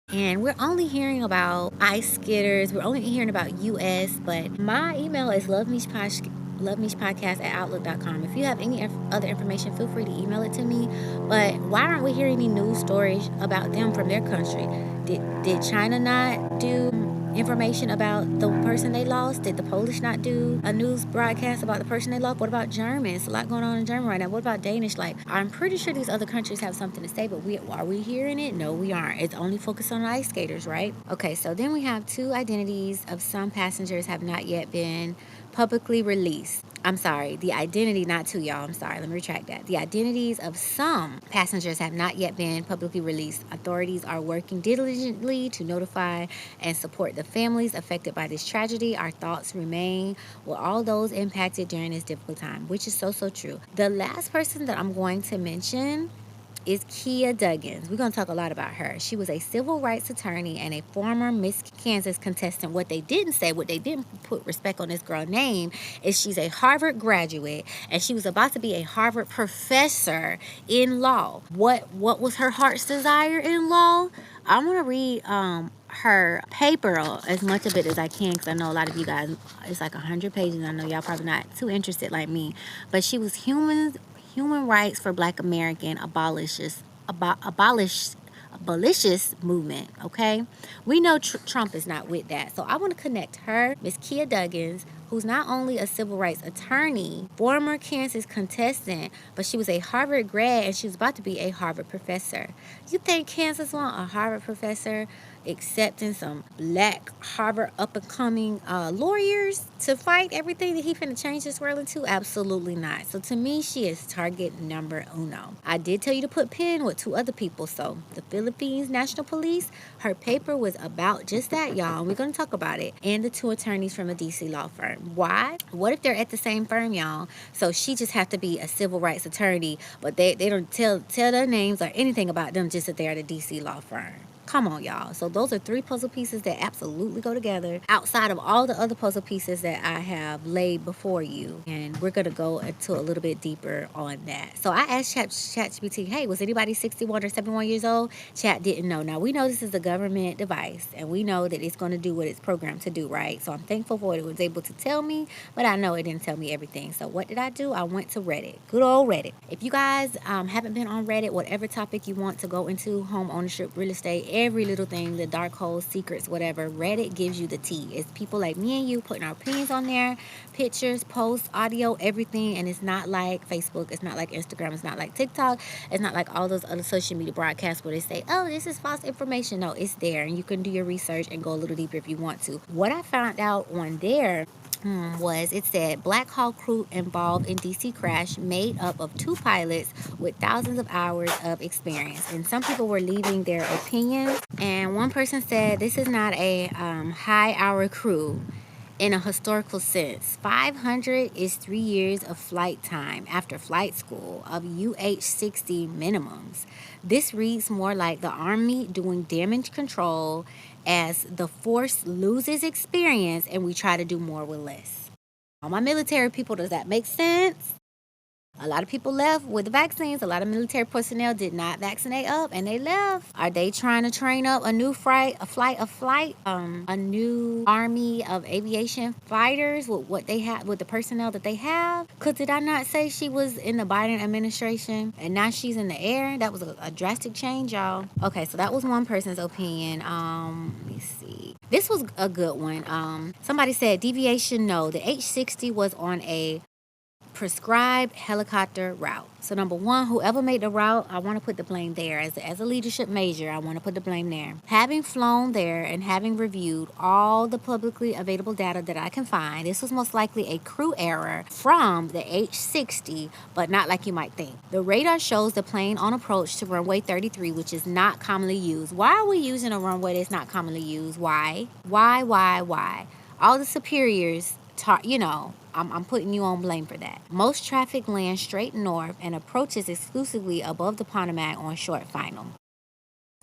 And we're only hearing about ice skaters. We're only hearing about U.S. But my email is luvmeeshpodcast@outlook.com. If you have any other information, feel free to email it to me. But why aren't we hearing any news stories about them from their country? Did China not do information about the person they lost? Did the Polish not do a news broadcast about the person they lost? What about Germans? It's a lot going on in Germany right now. What about Danish? Like, I'm pretty sure these other countries have something to say, but are we hearing it? No, we aren't. It's only focused on ice skaters, right? Okay, so then we have 2 identities of some passengers have not yet been publicly released. I'm sorry, the identity, not 2, y'all. I'm sorry, let me retract that. The identities of some passengers have not yet been publicly released. Authorities are working diligently to notify and support the families affected by this tragedy. Our thoughts remain with all those impacted during this difficult time, which is so true. The last person that I'm going to mention is Kia Duggins. We're going to talk a lot about her. She was a civil rights attorney and a former Miss Kansas contestant. What they didn't put respect on this girl's name, is she's a Harvard graduate and she was about to be a Harvard professor in law. What was her heart's desire in law? I'm going to read her paper, as much of it as I can, because I know a lot of you guys, it's like 100 pages. I know y'all probably not too interested like me, but she was human rights for Black American abolitionist movement, okay? We know Trump is not with that. So I want to connect her, Miss Kia Duggins, who's not only a civil rights attorney, former Kansas contestant, but she was a Harvard grad and she was about to be a Harvard professor. You think Kansas want a Harvard professor? accepting some black Harvard up-and-coming lawyers to fight everything that he finna change this world into? Absolutely not. So to me, she is target number uno. I did tell you to put pen with 2 other people. So the Philippines National Police, her paper was about just that, y'all. We're gonna talk about it. And the 2 attorneys from a DC law firm. Why? What if they're at the same firm, y'all? So she just have to be a civil rights attorney, but they don't tell their names or anything about them, just that they're at a DC law firm. Come on, y'all. So those are 3 puzzle pieces that absolutely go together outside of all the other puzzle pieces that I have laid before you. And we're going to go into a little bit deeper on that. So I asked ChatGPT, hey, was anybody 61 or 71 years old? Chat didn't know. Now, we know this is a government device, and we know that it's going to do what it's programmed to do, right? So I'm thankful for what it was able to tell me, but I know it didn't tell me everything. So what did I do? I went to Reddit. Good old Reddit. If you guys haven't been on Reddit, whatever topic you want to go into, home ownership, real estate, every little thing, the dark holes, secrets, whatever, Reddit gives you the tea. It's people like me and you putting our opinions on there, pictures, posts, audio, everything. And it's not like Facebook, it's not like Instagram, it's not like TikTok, it's not like all those other social media broadcasts where they say, oh, this is false information. No, it's there, and you can do your research and go a little deeper if you want to. What I found out on there was, it said Black Hawk crew involved in DC crash made up of 2 pilots with thousands of hours of experience. And some people were leaving their opinions. And one person said this is not a high hour crew in a historical sense. 500 is 3 years of flight time after flight school of UH-60 minimums. This reads more like the Army doing damage control as the force loses experience and we try to do more with less. All my military people, does that make sense? A lot of people left with the vaccines. A lot of military personnel did not vaccinate up, and they left. Are they trying to train up a new a new army of aviation fighters with what they have, with the personnel that they have? Because did I not say she was in the Biden administration and now she's in the air? That was a drastic change, y'all. Okay, so that was one person's opinion. Let me see. This was a good one. Somebody said deviation, no. The H-60 was on a prescribed helicopter route. So number one, whoever made the route, I want to put the blame there. As a leadership major, I want to put the blame there. Having flown there and having reviewed all the publicly available data that I can find, this was most likely a crew error from the H-60, but not like you might think. The radar shows the plane on approach to runway 33, which is not commonly used. Why are we using a runway that's not commonly used? Why? All the superiors I'm putting you on blame for that. Most traffic lands straight north and approaches exclusively above the Potomac on short final.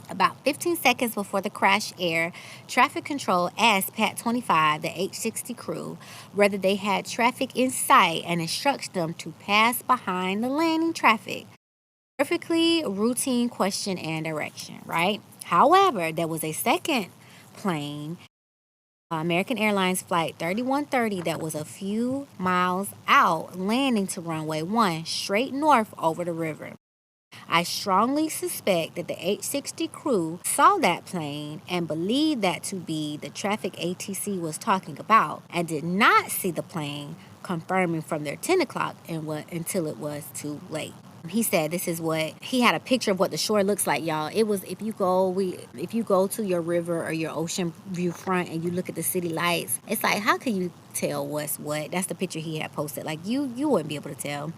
About 15 seconds before the crash air, traffic control asked Pat 25, the H-60 crew, whether they had traffic in sight and instructs them to pass behind the landing traffic. Perfectly routine question and direction, right? However, there was a second plane, American Airlines Flight 3130, that was a few miles out, landing to runway 1 straight north over the river. I strongly suspect that the H-60 crew saw that plane and believed that to be the traffic ATC was talking about and did not see the plane, confirming from their 10 o'clock until it was too late. He said this is what he had a picture of what the shore looks like, y'all. It was if you go to your river or your ocean view front and you look at the city lights, it's like, how can you tell what's what? That's the picture he had posted. Like you wouldn't be able to tell.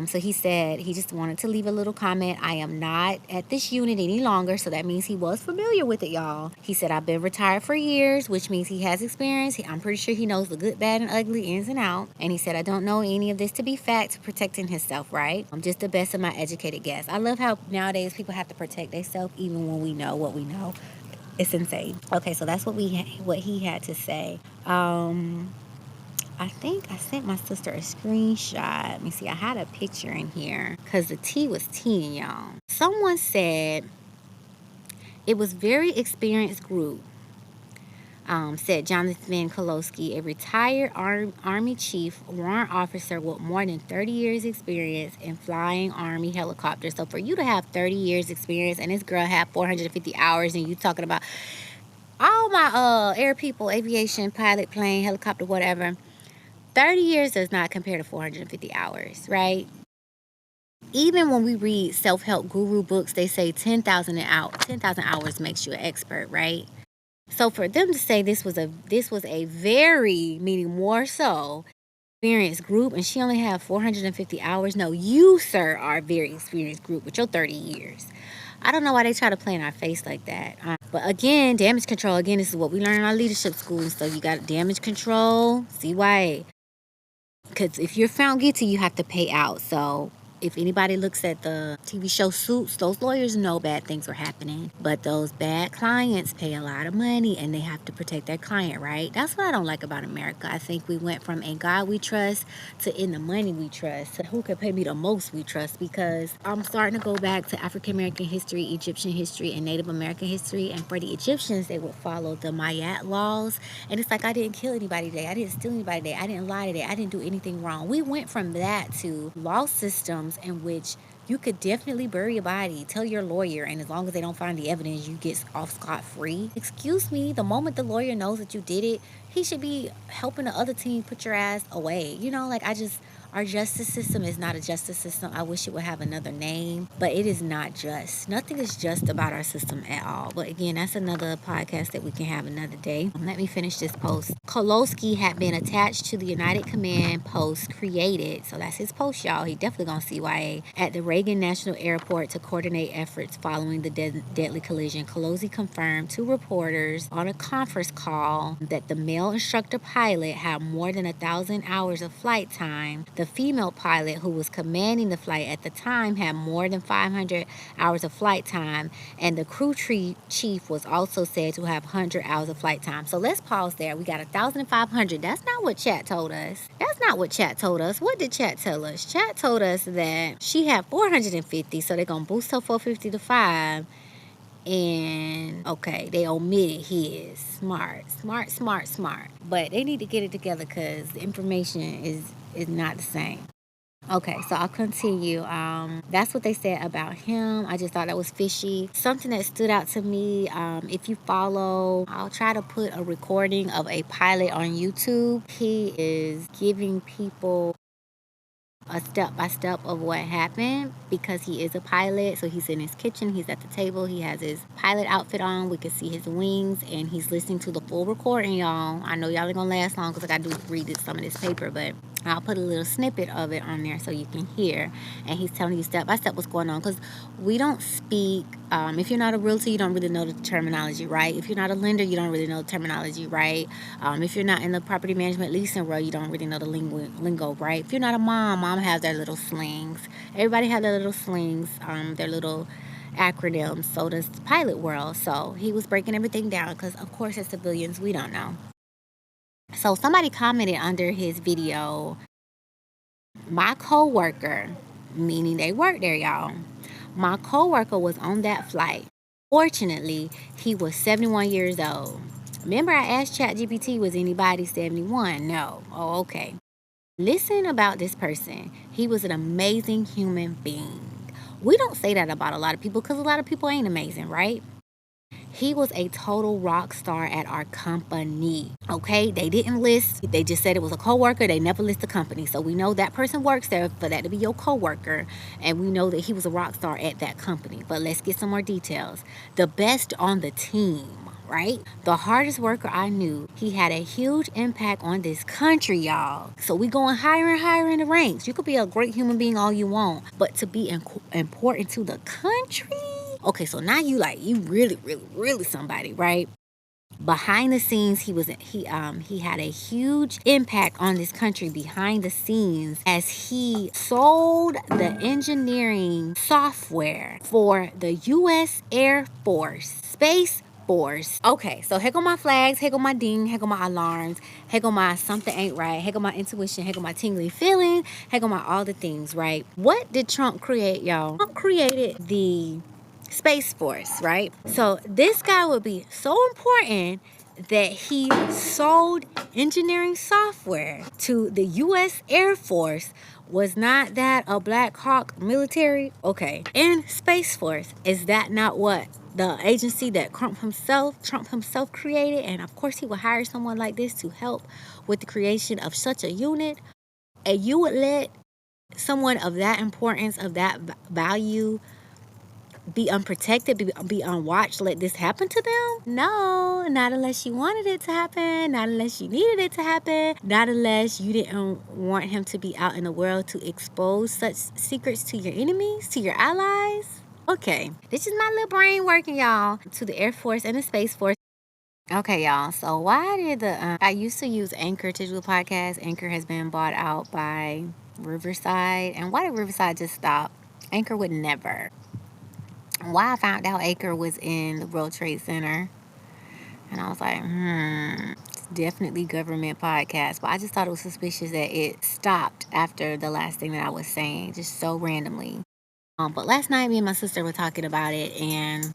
So he said he just wanted to leave a little comment. I am not at this unit any longer, so that means he was familiar with it, y'all. He said, I've been retired for years, which means he has experience. I'm pretty sure he knows the good, bad, and ugly, ins and out. And he said, I don't know any of this to be fact, protecting himself, right? I'm just the best of my educated guess. I love how nowadays people have to protect themselves even when we know what we know. It's insane. Okay, so that's what he had to say. I think I sent my sister a screenshot. Let me see. I had a picture in here because the tea was teeing, y'all. Someone said it was very experienced group, said Jonathan Kolosky, a retired Army chief warrant officer with more than 30 years experience in flying Army helicopters. So for you to have 30 years experience and this girl had 450 hours and you talking about all my air people, aviation, pilot, plane, helicopter, whatever, 30 years does not compare to 450 hours, right? even when we read self-help guru books, they say 10,000 hours makes you an expert, right? So for them to say this was a very, meaning more so, experienced group, and she only had 450 hours. No, you, sir, are a very experienced group with your 30 years. I don't know why they try to play in our face like that. But again, damage control. Again, this is what we learn in our leadership schools. So you got damage control, CYA. Because if you're found guilty, you have to pay out. So if anybody looks at the TV show Suits, those lawyers know bad things are happening. But those bad clients pay a lot of money and they have to protect their client, right? That's what I don't like about America. I think we went from in God we trust to in the money we trust to who can pay me the most we trust, because I'm starting to go back to African American history, Egyptian history, and Native American history. And for the Egyptians, they would follow the Muahhh laws. And it's like, I didn't kill anybody today. I didn't steal anybody today. I didn't lie today. I didn't do anything wrong. We went from that to law systems in which you could definitely bury a body, tell your lawyer, and as long as they don't find the evidence, you get off scot-free. Excuse me, the moment the lawyer knows that you did it, he should be helping the other team put your ass away. You know, like our justice system is not a justice system. I wish it would have another name, but it is not just. Nothing is just about our system at all. But again, that's another podcast that we can have another day. Let me finish this post. Kolosky had been attached to the United Command post created, so that's his post, y'all. He definitely gonna CYA at the Reagan National Airport to coordinate efforts following the deadly collision. Kolosky confirmed to reporters on a conference call that the male instructor pilot had more than 1,000 hours of flight time. The female pilot who was commanding the flight at the time had more than 500 hours of flight time, and the crew chief was also said to have 100 hours of flight time. So let's pause there. We got 1,500. That's not what chat told us. That's not what chat told us. What did chat tell us? Chat told us that she had 450, so they're going to boost her 450 to 5. And okay, they omitted his. Smart. But they need to get it together because the information is not the same. Okay, so I'll continue. That's what they said about him. I just thought that was fishy. Something that stood out to me, if you follow, I'll try to put a recording of a pilot on YouTube. He is giving people a step-by-step of what happened because he is a pilot. So he's in his kitchen, he's at the table, he has his pilot outfit on, we can see his wings, and he's listening to the full recording, y'all. I know y'all ain't gonna last long because I gotta read some of this paper, but I'll put a little snippet of it on there so you can hear. And he's telling you step by step what's going on, because we don't speak, if you're not a realtor, you don't really know the terminology, right? If you're not a lender, you don't really know the terminology, right? If you're not in the property management leasing world, you don't really know the lingo, right? If you're not a mom has their little slings. Everybody has their little slings, their little acronyms. So does the pilot world. So he was breaking everything down because, of course, as civilians, we don't know. So somebody commented under his video, my coworker, meaning they work there, y'all. My coworker was on that flight. Fortunately, he was 71 years old. Remember I asked ChatGPT, was anybody 71? No. Oh, okay. Listen about this person. He was an amazing human being. We don't say that about a lot of people because a lot of people ain't amazing, right? He was a total rock star at our company, okay? They didn't list. They just said it was a coworker. They never list the company. So we know that person works there for that to be your coworker. And we know that he was a rock star at that company. But let's get some more details. The best on the team, right? The hardest worker I knew. He had a huge impact on this country, y'all. So we going higher and higher in the ranks. You could be a great human being all you want, but to be important to the country? Okay, so now you really somebody, right? Behind the scenes, he had a huge impact on this country behind the scenes as he sold the engineering software for the U.S. Air Force, Space Force. Okay, so here go my flags, here go my ding, here go my alarms, here go my something ain't right, here go my intuition, here go my tingly feeling, here go my all the things, right? What did Trump create, y'all? Trump created the Space Force, right? So this guy would be so important that he sold engineering software to the U.S. Air Force. Was not that a Black Hawk military? Okay. And Space Force, is that not what the agency that Trump himself created? And of course he would hire someone like this to help with the creation of such a unit. And you would let someone of that importance, of that value, be unprotected, be unwatched, let this happen to them? No, not unless you wanted it to happen, not unless you needed it to happen, not unless you didn't want him to be out in the world to expose such secrets to your enemies, to your allies. Okay, this is my little brain working, y'all, to the Air Force and the Space Force. Okay, y'all, so why did I used to use Anchor to do a podcast. Anchor has been bought out by Riverside. And why did Riverside just stop? Anchor would never. Why I found out Anchor was in the World Trade Center, and I was like, it's definitely government podcast. But I just thought it was suspicious that it stopped after the last thing that I was saying, just so randomly. But last night, me and my sister were talking about it, and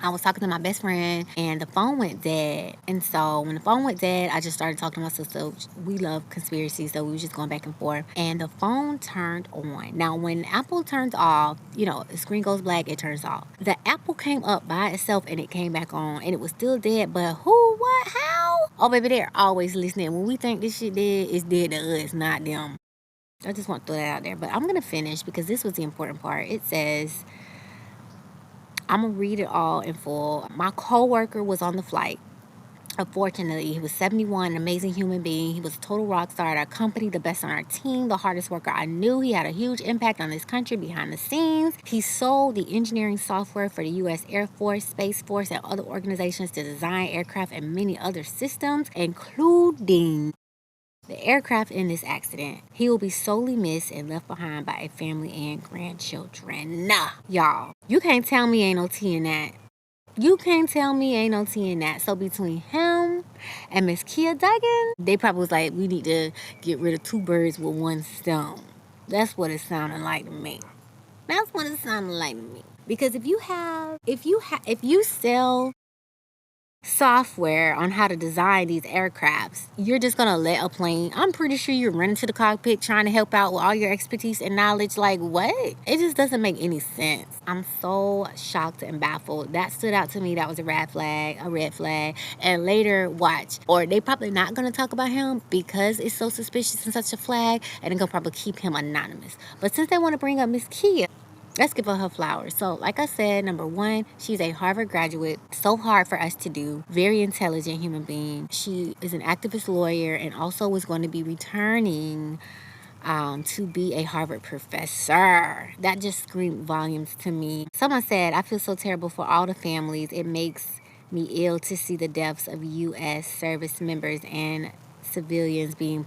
I was talking to my best friend, and the phone went dead. And so when the phone went dead, I just started talking to my sister. We love conspiracies, so we were just going back and forth. And the phone turned on. Now, when Apple turns off, the screen goes black, it turns off. The Apple came up by itself, and it came back on, and it was still dead. But who, what, how? Oh, baby, they're always listening. When we think this shit dead, it's dead to us, not them. I just want to throw that out there. But I'm going to finish because this was the important part. It says, I'm going to read it all in full. My coworker was on the flight. Unfortunately, he was 71, an amazing human being. He was a total rock star at our company, the best on our team, the hardest worker I knew. He had a huge impact on this country behind the scenes. He sold the engineering software for the U.S. Air Force, Space Force, and other organizations to design aircraft and many other systems, including the aircraft in this accident. He will be solely missed and left behind by a family and grandchildren. Nah, y'all. You can't tell me ain't no tea in that. You can't tell me ain't no tea in that. So between him and Miss Kia Duggan, they probably was like, we need to get rid of two birds with one stone. That's what it sounded like to me. That's what it sounded like to me. Because if you sell software on how to design these aircrafts, you're just gonna let a plane, I'm pretty sure you're running to the cockpit trying to help out with all your expertise and knowledge. Like, what? It just doesn't make any sense. I'm so shocked and baffled. That stood out to me. That was a red flag. And later, watch, or they probably not gonna talk about him because it's so suspicious and such a flag, and they're gonna probably keep him anonymous. But since they want to bring up Miss Kia, let's give her flowers. So, like I said, number one, she's a Harvard graduate. So hard for us to do. Very intelligent human being. She is an activist lawyer and also is going to be returning to be a Harvard professor. That just screamed volumes to me. Someone said, I feel so terrible for all the families. It makes me ill to see the deaths of U.S. service members and civilians being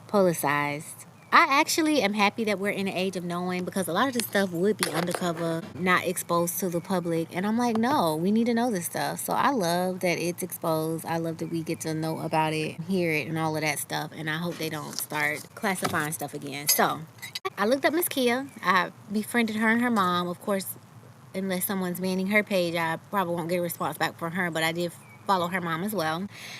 politicized. I actually am happy that we're in an age of knowing, because a lot of this stuff would be undercover, not exposed to the public. And I'm like, no, we need to know this stuff. So I love that it's exposed. I love that we get to know about it, hear it, and all of that stuff. And I hope they don't start classifying stuff again. So I looked up Miss Kia. I befriended her and her mom. Of course, unless someone's banning her page, I probably won't get a response back from her. But I did follow her mom as well.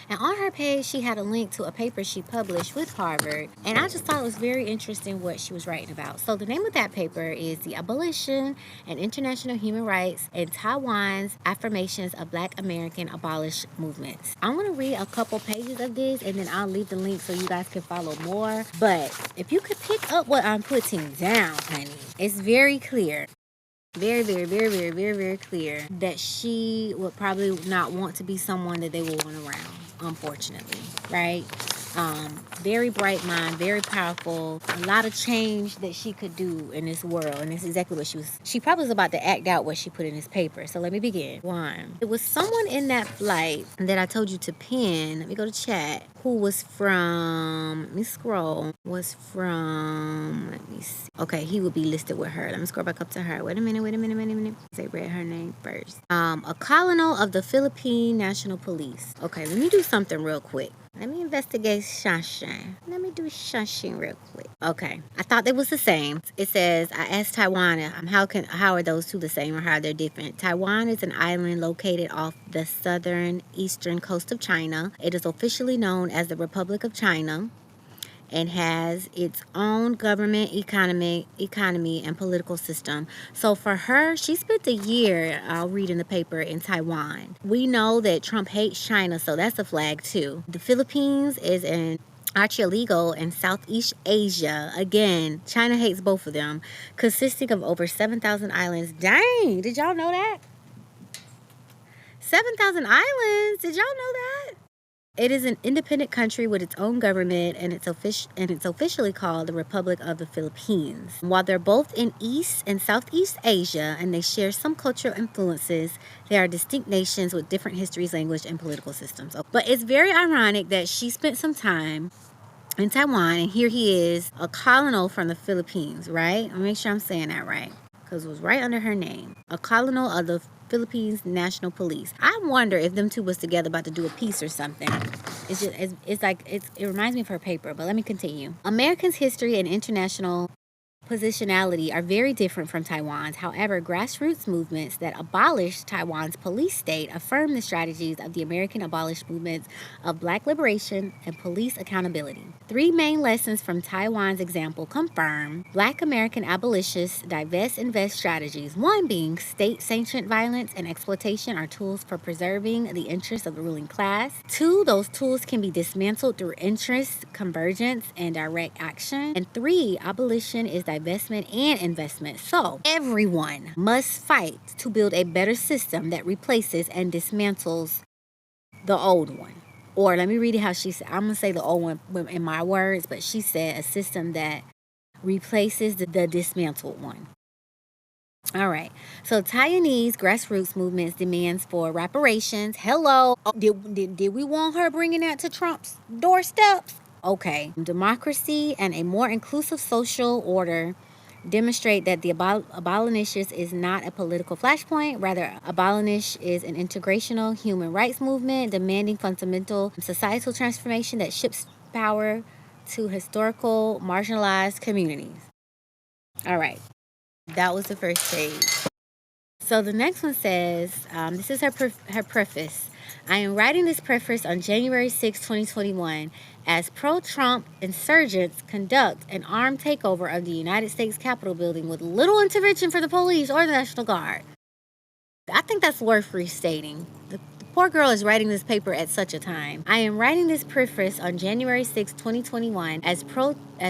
And on her page, she had a link to a paper she published with Harvard. And I just thought it was very interesting what she was writing about. So the name of that paper is The Abolition and International Human Rights in Taiwan's Affirmations of Black American Abolish Movements. I'm going to read a couple pages of this, and then I'll leave the link so you guys can follow more. But if you could pick up what I'm putting down, honey, it's very clear. Very, very, very, very, very, very clear that she would probably not want to be someone that they would want around, unfortunately, right? Very bright mind, very powerful, a lot of change that she could do in this world, and this is exactly what she probably was about to act out what she put in this paper. So let me begin. One, it was someone in that flight that I told you to pin, let me go to chat, who was from, let me scroll, let me see. Okay, he would be listed with her. Let me scroll back up to her. Wait a minute. They read her name first. A colonel of the Philippine National Police. Okay, let me do something real quick. Let me investigate Shashin. Let me do Shashin real quick. Okay. I thought they was the same. It says, I asked Taiwan, how are those two the same or how they're different? Taiwan is an island located off the southern eastern coast of China. It is officially known as the Republic of China and has its own government, economy, and political system. So for her, she spent a year, I'll read in the paper, in Taiwan. We know that Trump hates China, so that's a flag too. The Philippines is an archipelago in Southeast Asia. Again, China hates both of them, consisting of over 7,000 islands. Dang, did y'all know that? 7,000 islands, did y'all know that? It is an independent country with its own government, and it's officially called the Republic of the Philippines. While they're both in East and Southeast Asia and they share some cultural influences, they are distinct nations with different histories, language, and political systems. But it's very ironic that she spent some time in Taiwan, and here he is, a colonel from the Philippines, right? Let me make sure I'm saying that right, because it was right under her name. A colonel of the Philippines National Police. I wonder if them two was together about to do a piece or something. It reminds me of her paper, but let me continue. Americans' history and international positionality are very different from Taiwan's. However, grassroots movements that abolished Taiwan's police state affirm the strategies of the American abolish movements of Black liberation and police accountability. 3 main lessons from Taiwan's example confirm Black American abolitionists divest invest strategies. 1 being state-sanctioned violence and exploitation are tools for preserving the interests of the ruling class. 2, those tools can be dismantled through interest, convergence, and direct action. And 3, abolition is divestment and investment. So everyone must fight to build a better system that replaces and dismantles the old one. Or let me read it how she said. I'm going to say the old one in my words, but she said a system that replaces the dismantled one. All right. So Taiwanese grassroots movements demands for reparations. Hello. Oh, did we want her bringing that to Trump's doorsteps? Okay. Democracy and a more inclusive social order demonstrate that the abolitionist is not a political flashpoint. Rather, abolish is an integrational human rights movement demanding fundamental societal transformation that shifts power to historical marginalized communities. All right. That was the first page. So the next one says, this is her preface. I am writing this preface on January 6, 2021, as pro-Trump insurgents conduct an armed takeover of the United States Capitol building with little intervention for the police or the National Guard. I think that's worth restating. The poor girl is writing this paper at such a time. I am writing this preface on January 6, 2021, as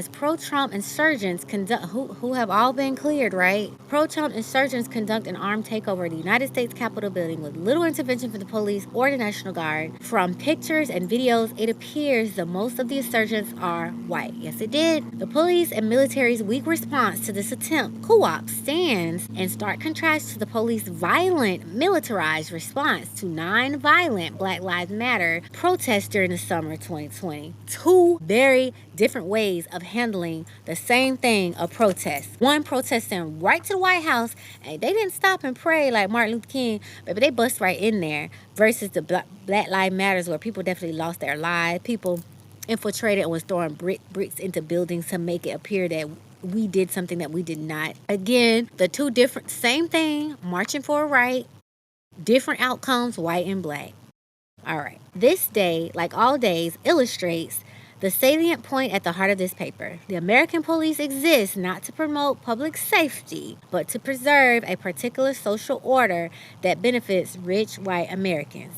pro-Trump insurgents conduct, who have all been cleared, right? Pro-Trump insurgents conduct an armed takeover of the United States Capitol building with little intervention from the police or the National Guard. From pictures and videos, it appears that most of the insurgents are white. Yes, it did. The police and military's weak response to this attempt, co-op, stands in stark contrast to the police's violent, militarized response to non-violent Black Lives Matter protests during the summer of 2020. 2 very different ways of handling the same thing, a protest. One protesting right to the White House, and they didn't stop and pray like Martin Luther King, but they bust right in there, versus the Black Lives Matters, where people definitely lost their lives. People infiltrated and was throwing bricks into buildings to make it appear that we did something that we did not. Again, the 2 different, same thing, marching for a right, different outcomes, white and Black. All right. This day, like all days, illustrates the salient point at the heart of this paper. The American police exist not to promote public safety, but to preserve a particular social order that benefits rich white Americans.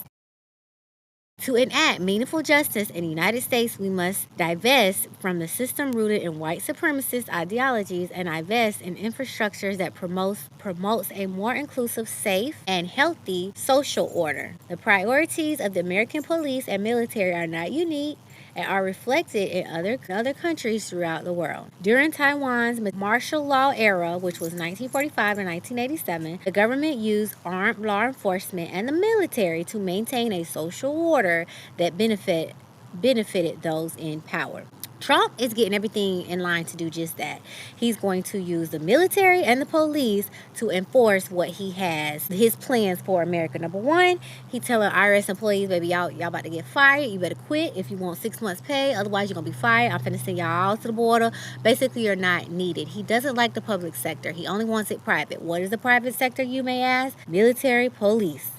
To enact meaningful justice in the United States, we must divest from the system rooted in white supremacist ideologies and invest in infrastructures that promotes a more inclusive, safe, and healthy social order. The priorities of the American police and military are not unique and are reflected in other countries throughout the world. During Taiwan's martial law era, which was 1945 and 1987, the government used armed law enforcement and the military to maintain a social order that benefited those in power. Trump is getting everything in line to do just that. He's going to use the military and the police to enforce what he has, his plans for America. Number 1, he telling IRS employees, baby, y'all about to get fired. You better quit if you want 6 months pay. Otherwise, you're going to be fired. I'm finna send y'all all to the border. Basically, you're not needed. He doesn't like the public sector. He only wants it private. What is the private sector, you may ask? Military, police.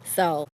So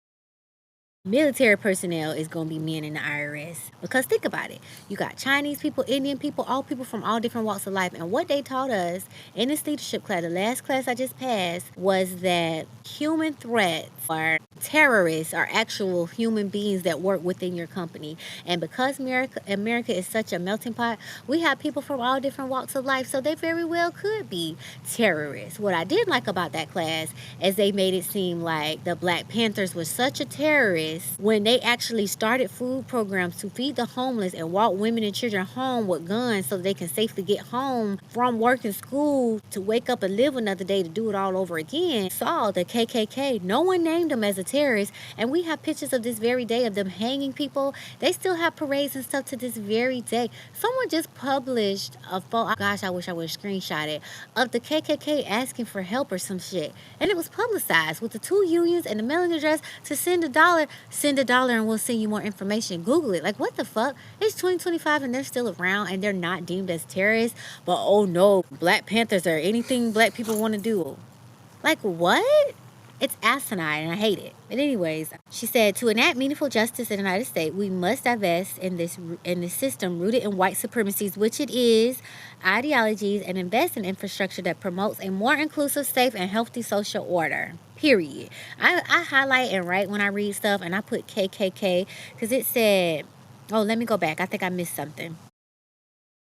military personnel is going to be men in the IRS. Because think about it. You got Chinese people, Indian people, all people from all different walks of life. And what they taught us in this leadership class, the last class I just passed, was that human threats or terrorists are actual human beings that work within your company. And because America is such a melting pot, we have people from all different walks of life. So they very well could be terrorists. What I did like about that class is they made it seem like the Black Panthers were such a terrorist when they actually started food programs to feed the homeless and walk women and children home with guns so they can safely get home from work and school to wake up and live another day to do it all over again. Saw the KKK. No one named them as a terrorist, and we have pictures of this very day of them hanging people. They still have parades and stuff to this very day. Someone just published a photo. Gosh, I wish I would have screenshot it, of the KKK asking for help or some shit, and it was publicized with the 2 unions and the mailing address to send $1. Send $1 and we'll send you more information. Google it. Like, what the fuck? It's 2025 and they're still around and they're not deemed as terrorists. But oh no, Black Panthers or anything Black people want to do. Like, what? It's asinine and I hate it. But anyways, she said, to enact meaningful justice in the United States, we must divest in this system rooted in white supremacies, which it is, ideologies, and invest in infrastructure that promotes a more inclusive, safe, and healthy social order. Period. I highlight and write when I read stuff, and I put KKK because it said, oh, let me go back. I think I missed something.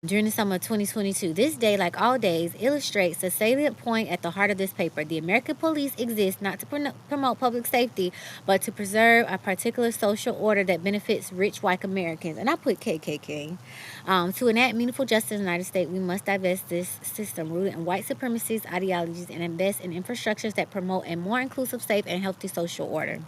During the summer of 2022, this day, like all days, illustrates the salient point at the heart of this paper. The American police exist not to promote public safety, but to preserve a particular social order that benefits rich white Americans. And I put KKK. To enact meaningful justice in the United States, we must divest this system rooted in white supremacist ideologies and invest in infrastructures that promote a more inclusive, safe, and healthy social order.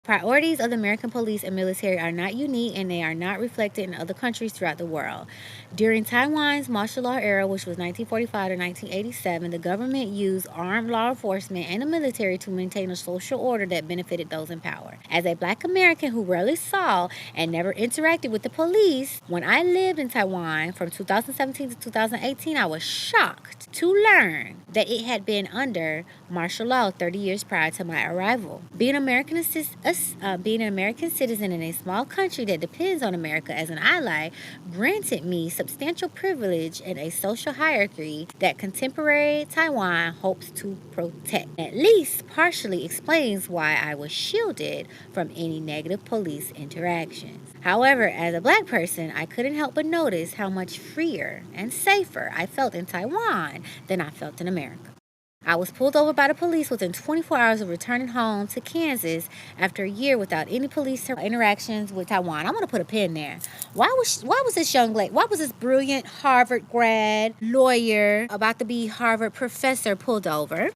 Priorities of the American police and military are not unique, and they are not reflected in other countries throughout the world. During Taiwan's martial law era, which was 1945 to 1987, the government used armed law enforcement and the military to maintain a social order that benefited those in power. As a Black American who rarely saw and never interacted with the police, when I lived in Taiwan from 2017 to 2018, I was shocked to learn that it had been under martial law 30 years prior to my arrival. Being an American citizen in a small country that depends on America as an ally granted me substantial privilege in a social hierarchy that contemporary Taiwan hopes to protect. At least partially explains why I was shielded from any negative police interactions. However, as a Black person, I couldn't help but notice how much freer and safer I felt in Taiwan than I felt in America. I was pulled over by the police within 24 hours of returning home to Kansas after a year without any police interactions with Taiwan. I'm going to put a pin there. Why was this young lady, why was this brilliant Harvard grad lawyer, about to be Harvard professor, pulled over?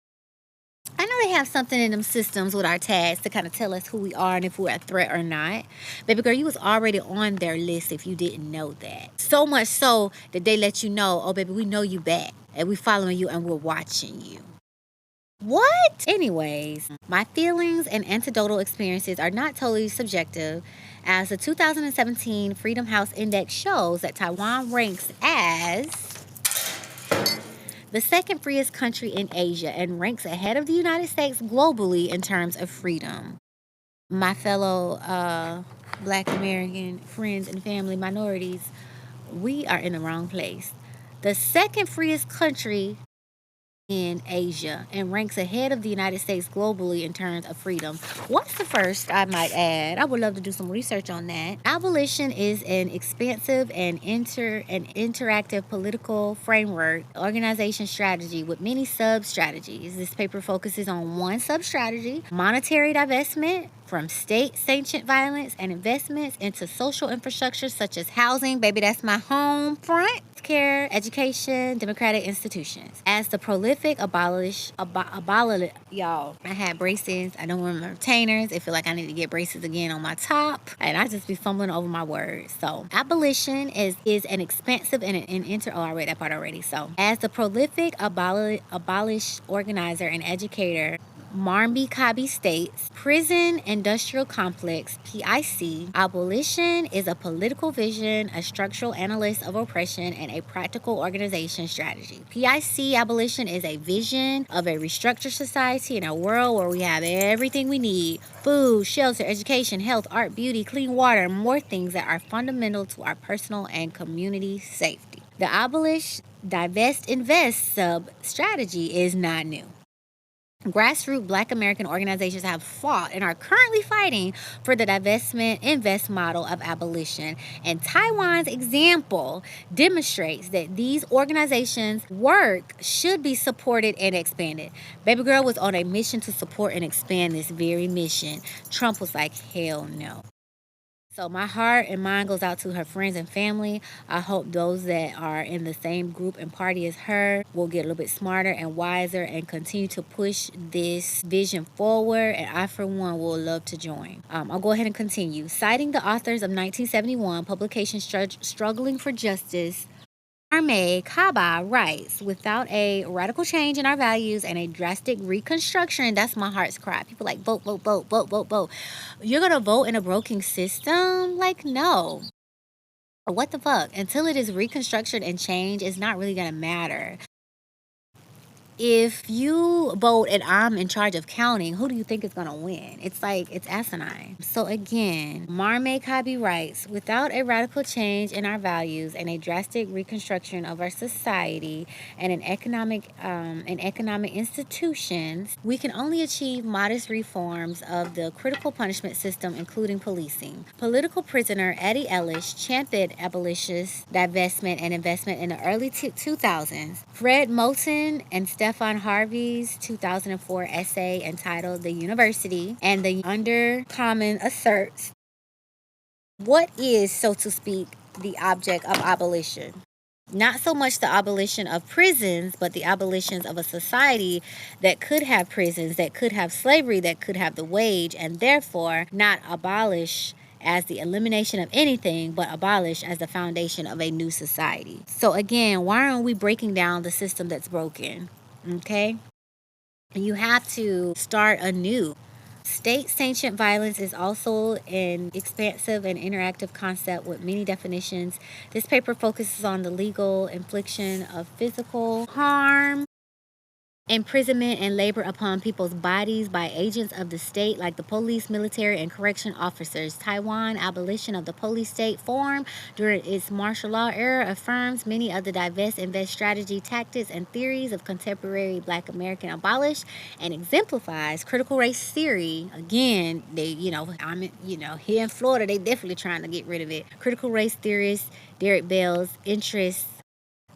I know they have something in them systems with our tags to kind of tell us who we are and if we're a threat or not. Baby girl, you was already on their list if you didn't know that. So much so that they let you know, oh baby, we know you back and we following you and we're watching you. What? Anyways, my feelings and anecdotal experiences are not totally subjective, as the 2017 Freedom House Index shows that Taiwan ranks as the second freest country in Asia and ranks ahead of the United States globally in terms of freedom. My fellow Black American friends and family minorities, we are in the wrong place. The second freest country in Asia and ranks ahead of the United States globally in terms of freedom. What's the first, I might add? I would love to do some research on that. Abolition is an expansive and interactive political framework, organization strategy with many sub-strategies. This paper focuses on one sub-strategy, monetary divestment from state-sanctioned violence and investments into social infrastructure such as housing, baby, that's my home front, care, education, democratic institutions. As the prolific y'all, I had braces. I don't remember retainers. I feel like I need to get braces again on my top, and I just be fumbling over my words. So, abolition is an expansive and I read that part already. So, as the prolific abolish organizer and educator, Marmbi states, Prison Industrial Complex, PIC, abolition is a political vision, a structural analysis of oppression, and a practical organization strategy. PIC abolition is a vision of a restructured society in a world where we have everything we need: food, shelter, education, health, art, beauty, clean water, and more things that are fundamental to our personal and community safety. The abolish, divest, invest sub strategy is not new. Grassroots Black American organizations have fought and are currently fighting for the divestment invest model of abolition. And Taiwan's example demonstrates that these organizations' work should be supported and expanded. Baby girl was on a mission to support and expand this very mission. Trump was like, hell no. So my heart and mind goes out to her friends and family. I hope those that are in the same group and party as her will get a little bit smarter and wiser and continue to push this vision forward. And I, for one, will love to join. I'll go ahead and continue. Citing the authors of 1971 publication Struggling for Justice, Muahhh Kaba writes, without a radical change in our values and a drastic reconstruction, that's my heart's cry. People like, vote, vote, vote, vote, vote, vote. You're going to vote in a broken system? Like, no. What the fuck? Until it is reconstructed and changed, it's not really going to matter. If you vote and I'm in charge of counting, who do you think is going to win? It's like, it's asinine. So again, Muahhh Kaba writes, without a radical change in our values and a drastic reconstruction of our society and an economic institutions, we can only achieve modest reforms of the critical punishment system, including policing. Political prisoner Eddie Ellis championed abolitionist divestment and investment in the early 2000s. Fred Moulton and Stefan Harvey's 2004 essay entitled The University and the Undercommon asserts, what is, so to speak, the object of abolition? Not so much the abolition of prisons, but the abolitions of a society that could have prisons, that could have slavery, that could have the wage, and therefore not abolish as the elimination of anything, but abolish as the foundation of a new society. So again, why aren't we breaking down the system that's broken? Okay? You have to start anew. State-sanctioned violence is also an expansive and interactive concept with many definitions. This paper focuses on the legal infliction of physical harm, imprisonment, and labor upon people's bodies by agents of the state like the police, military, and correction officers. Taiwan abolition of the police state form during its martial law era affirms many of the divest, invest strategy, tactics, and theories of contemporary Black American abolish and exemplifies critical race theory. Again, they, here in Florida, they definitely trying to get rid of it. Critical race theorists, Derek Bell's interests,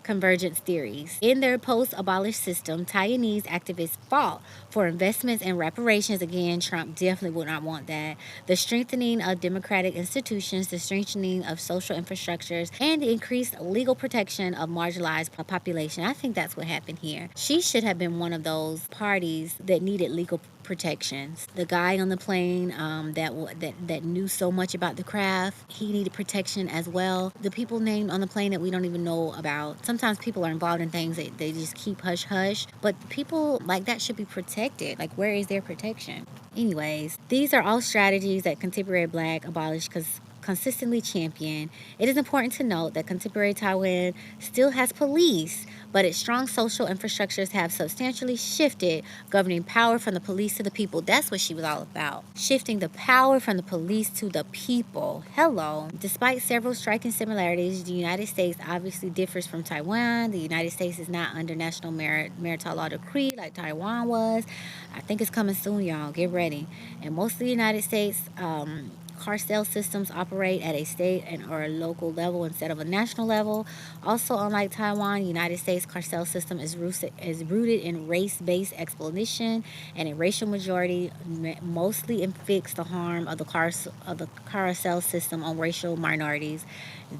convergence theories. In their post-abolish system, Taiwanese activists fought for investments and reparations. Again, Trump definitely would not want that. The strengthening of democratic institutions, the strengthening of social infrastructures, and the increased legal protection of marginalized population. I think that's what happened here. She should have been one of those parties that needed legal protections. The guy on the plane that knew so much about the craft, he needed protection as well. The people named on the plane that we don't even know about. Sometimes people are involved in things that they just keep hush hush, but people like that should be protected. Like, where is their protection? Anyways, these are all strategies that contemporary Black abolish consistently champion. It is important to note that contemporary Taiwan still has police, but its strong social infrastructures have substantially shifted governing power from the police to the people. That's what she was all about. Shifting the power from the police to the people. Hello. Despite several striking similarities, the United States obviously differs from Taiwan. The United States is not under national maritime law decree like Taiwan was. I think it's coming soon, y'all. Get ready. And most of the United States, carcel systems operate at a state or a local level instead of a national level. Also, unlike Taiwan, the United States carcel system is rooted in race-based exploitation, and a racial majority mostly inflicts the harm of the carcel system on racial minorities.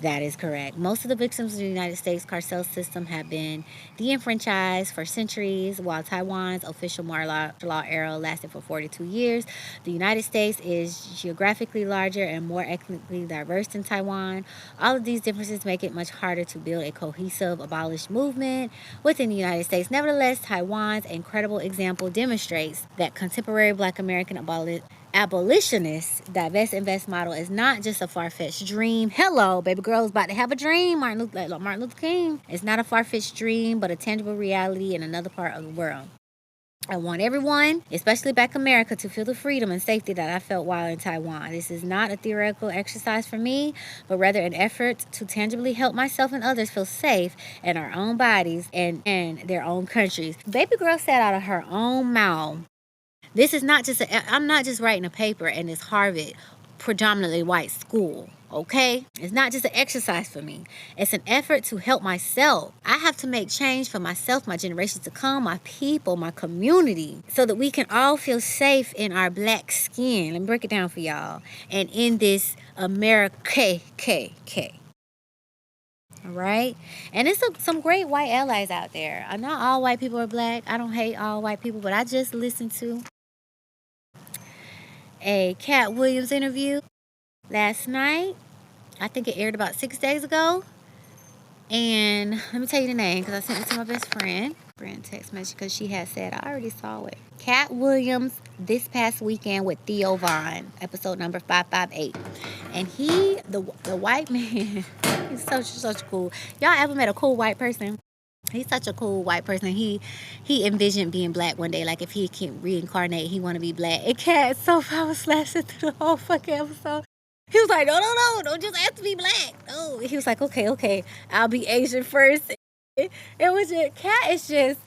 That is correct. Most of the victims of the United States carcel system have been de-enfranchised for centuries, while Taiwan's official martial law era lasted for 42 years. The United States is geographically larger and more ethnically diverse than Taiwan. All of these differences make it much harder to build a cohesive abolish movement within the United States. Nevertheless, Taiwan's incredible example demonstrates that contemporary Black American abolitionist divest invest model is not just a far-fetched dream. Hello, baby girl is about to have a dream. Martin Luther King. It's not a far-fetched dream, but a tangible reality in another part of the world. I want everyone, especially Black America, to feel the freedom and safety that I felt while in Taiwan. This is not a theoretical exercise for me, but rather an effort to tangibly help myself and others feel safe in our own bodies and their own countries. Baby girl said out of her own mouth, this is not just I'm not just writing a paper in this Harvard predominantly white school, okay? It's not just an exercise for me. It's an effort to help myself. I have to make change for myself, my generations to come, my people, my community, so that we can all feel safe in our Black skin. Let me break it down for y'all. And in this America. All right? And it's some great white allies out there. Not all white people are Black. I don't hate all white people, but I just listened to a Cat Williams interview last night. I think it aired about 6 days ago. And let me tell you the name, because I sent it to my best friend. Text message, because she had said, I already saw it. Cat Williams this past weekend with Ttyl Vaughn, episode number 558. And he, the white man, he's such cool. Y'all ever met a cool white person? He's such a cool white person. He envisioned being Black one day. Like, if he can reincarnate, he want to be Black. And Cat, so I was laughing through the whole fucking episode. He was like, no, don't just have to be Black. Oh, he was like, okay, I'll be Asian first. It was just,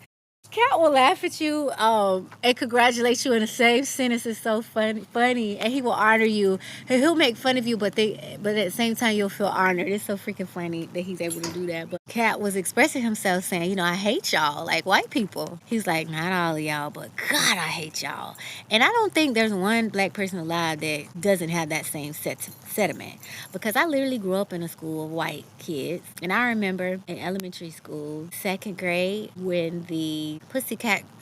Cat will laugh at you and congratulate you in the same sentence. It's so funny, and he will honor you. He'll make fun of you, but at the same time you'll feel honored. It's so freaking funny that he's able to do that. But Cat was expressing himself, saying, I hate y'all, like white people. He's like, not all of y'all, but God, I hate y'all. And I don't think there's one Black person alive that doesn't have that same sentiment, because I literally grew up in a school of white kids, and I remember in elementary school, 2nd grade, when the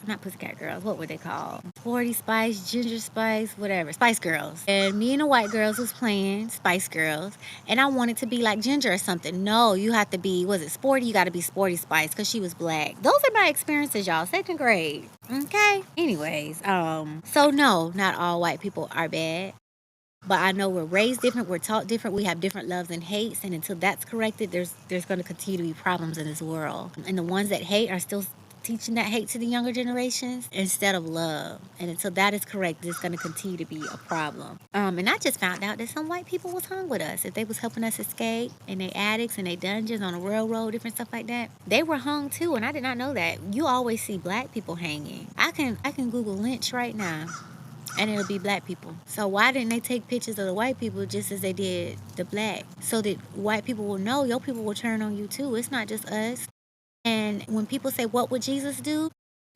not Pussycat Girls, what were they called? 40 Spice, Ginger Spice, whatever, Spice Girls. And me and the white girls was playing Spice Girls, and I wanted to be like Ginger or something. No, you have to be, was it Sporty? You got to be Sporty Spice, because she was Black. Those are my experiences, y'all, 2nd grade. Okay? Anyways, so no, not all white people are bad. But I know we're raised different, we're taught different, we have different loves and hates, and until that's corrected, there's going to continue to be problems in this world. And the ones that hate are still teaching that hate to the younger generations instead of love. And until that is correct, there's going to continue to be a problem. And I just found out that some white people was hung with us. If they was helping us escape in their attics and their dungeons on the railroad, different stuff like that, they were hung too, and I did not know that. You always see Black people hanging. I can Google lynch right now, and it'll be Black people. So why didn't they take pictures of the white people just as they did the Black? So that white people will know your people will turn on you too. It's not just us. And when people say, what would Jesus do?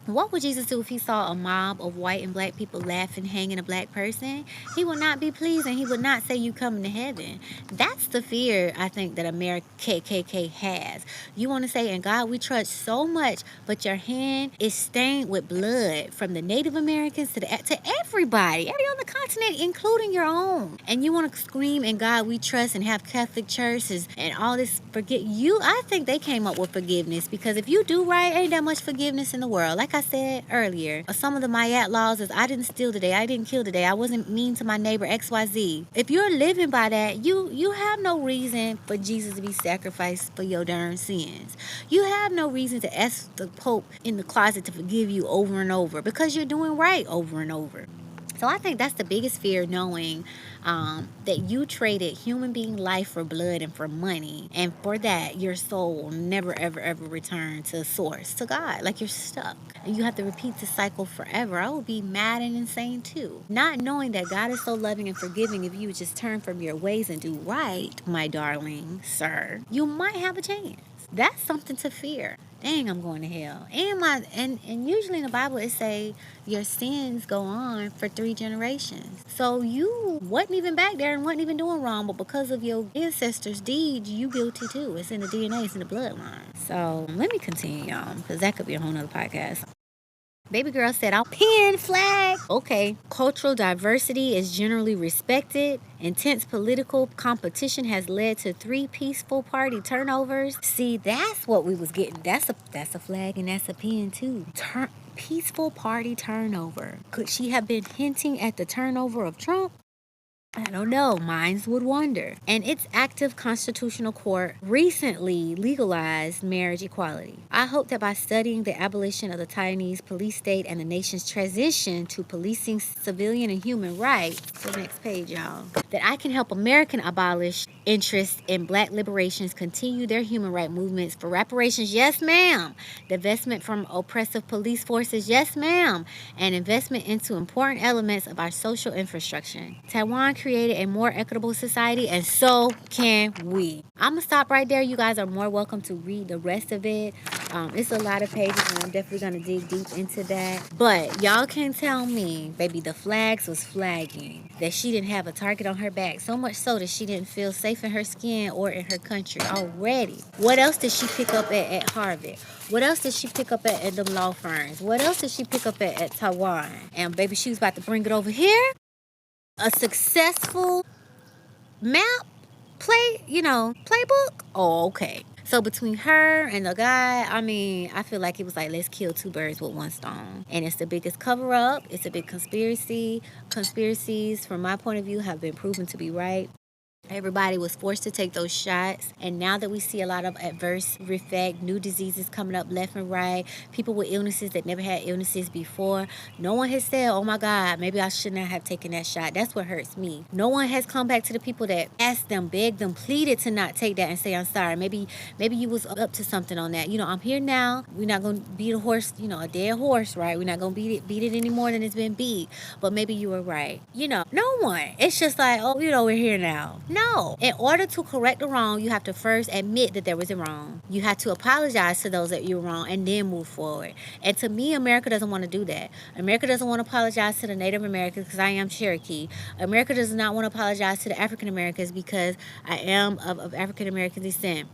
What would Jesus do if he saw a mob of white and Black people laughing, hanging a Black person? He would not be pleased, and he would not say you coming to heaven. That's the fear, I think, that America KKK has. You want to say, in God we trust so much, but your hand is stained with blood from the Native Americans to everybody, every on the continent, including your own. And you want to scream, in God we trust, and have Catholic churches and all this I think they came up with forgiveness, because if you do right, ain't that much forgiveness in the world. Like I said earlier, some of the Muahhh laws is, I didn't steal today, I didn't kill today, I wasn't mean to my neighbor XYZ. If you're living by that, you have no reason for Jesus to be sacrificed for your darn sins. You have no reason to ask the Pope in the closet to forgive you over and over, because you're doing right over and over. So I think that's the biggest fear, knowing that you traded human being life for blood and for money. And for that, your soul will never, ever, ever return to source, to God. Like, you're stuck. And you have to repeat the cycle forever. I would be mad and insane too. Not knowing that God is so loving and forgiving, if you would just turn from your ways and do right, my darling sir, you might have a chance. That's something to fear. Dang, I'm going to hell. And usually in the Bible it say your sins go on for 3 generations. So you wasn't even back there and wasn't even doing wrong, but because of your ancestors' deeds, you guilty too. It's in the DNA, it's in the bloodline. So let me continue, y'all, because that could be a whole nother podcast. Baby girl said, I'll pin flag. Okay. Cultural diversity is generally respected. Intense political competition has led to 3 peaceful party turnovers. See, that's what we was getting. That's a flag and that's a pin too. Peaceful party turnover. Could she have been hinting at the turnover of Trump? I don't know. Minds would wonder. And its active constitutional court recently legalized marriage equality. I hope that by studying the abolition of the Taiwanese police state and the nation's transition to policing civilian and human rights, the next page, y'all, that I can help American abolish interest in black liberations continue their human rights movements for reparations, yes ma'am, divestment from oppressive police forces, yes ma'am, and investment into important elements of our social infrastructure. Taiwan created a more equitable society, and so can we. I'm gonna stop right there. You guys are more welcome to read the rest of it. It's a lot of pages, and I'm definitely gonna dig deep into that. But y'all can tell me, baby, the flags was flagging that she didn't have a target on her back, so much so that she didn't feel safe in her skin or in her country already. What else did she pick up at Harvard? What else did she pick up at them law firms? What else did she pick up at Taiwan? And baby, she was about to bring it over here. A successful map playbook. Oh, okay. So between her and the guy, I feel like it was like, let's kill 2 birds with 1 stone. And it's the biggest cover-up. It's a big conspiracy. Conspiracies, from my point of view, have been proven to be right. Everybody was forced to take those shots. And now that we see a lot of adverse effect, new diseases coming up left and right, people with illnesses that never had illnesses before, no one has said, oh my God, maybe I should not have taken that shot. That's what hurts me. No one has come back to the people that asked them, begged them, pleaded to not take that and say, I'm sorry. Maybe you was up to something on that. I'm here now. We're not going to beat a horse, a dead horse, right? We're not going to beat it any more than it's been beat. But maybe you were right. No one. It's just like, oh, we're here now. No. In order to correct the wrong, you have to first admit that there was a wrong. You have to apologize to those that you were wrong and then move forward. And to me, America doesn't want to do that. America doesn't want to apologize to the Native Americans because I am Cherokee. America does not want to apologize to the African Americans because I am of African American descent.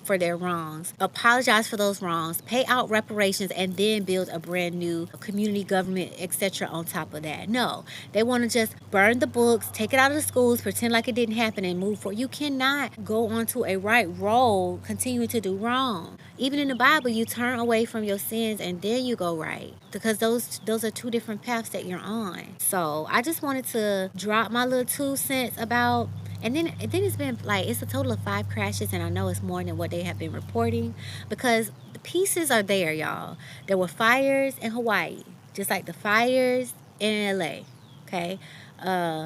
For their wrongs. Apologize for those wrongs. Pay out reparations and then build a brand new community government, etc. on top of that. No. They want to just burn the books, take it out of the schools, pretend like it didn't happen and move forward. You cannot go onto a right road continuing to do wrong. Even in the Bible, you turn away from your sins and then you go right. Because those are 2 different paths that you're on. So I just wanted to drop my little 2 cents about. And then it's been it's a total of 5 crashes, and I know it's more than what they have been reporting because the pieces are there, y'all. There were fires in Hawaii, just like the fires in LA, okay?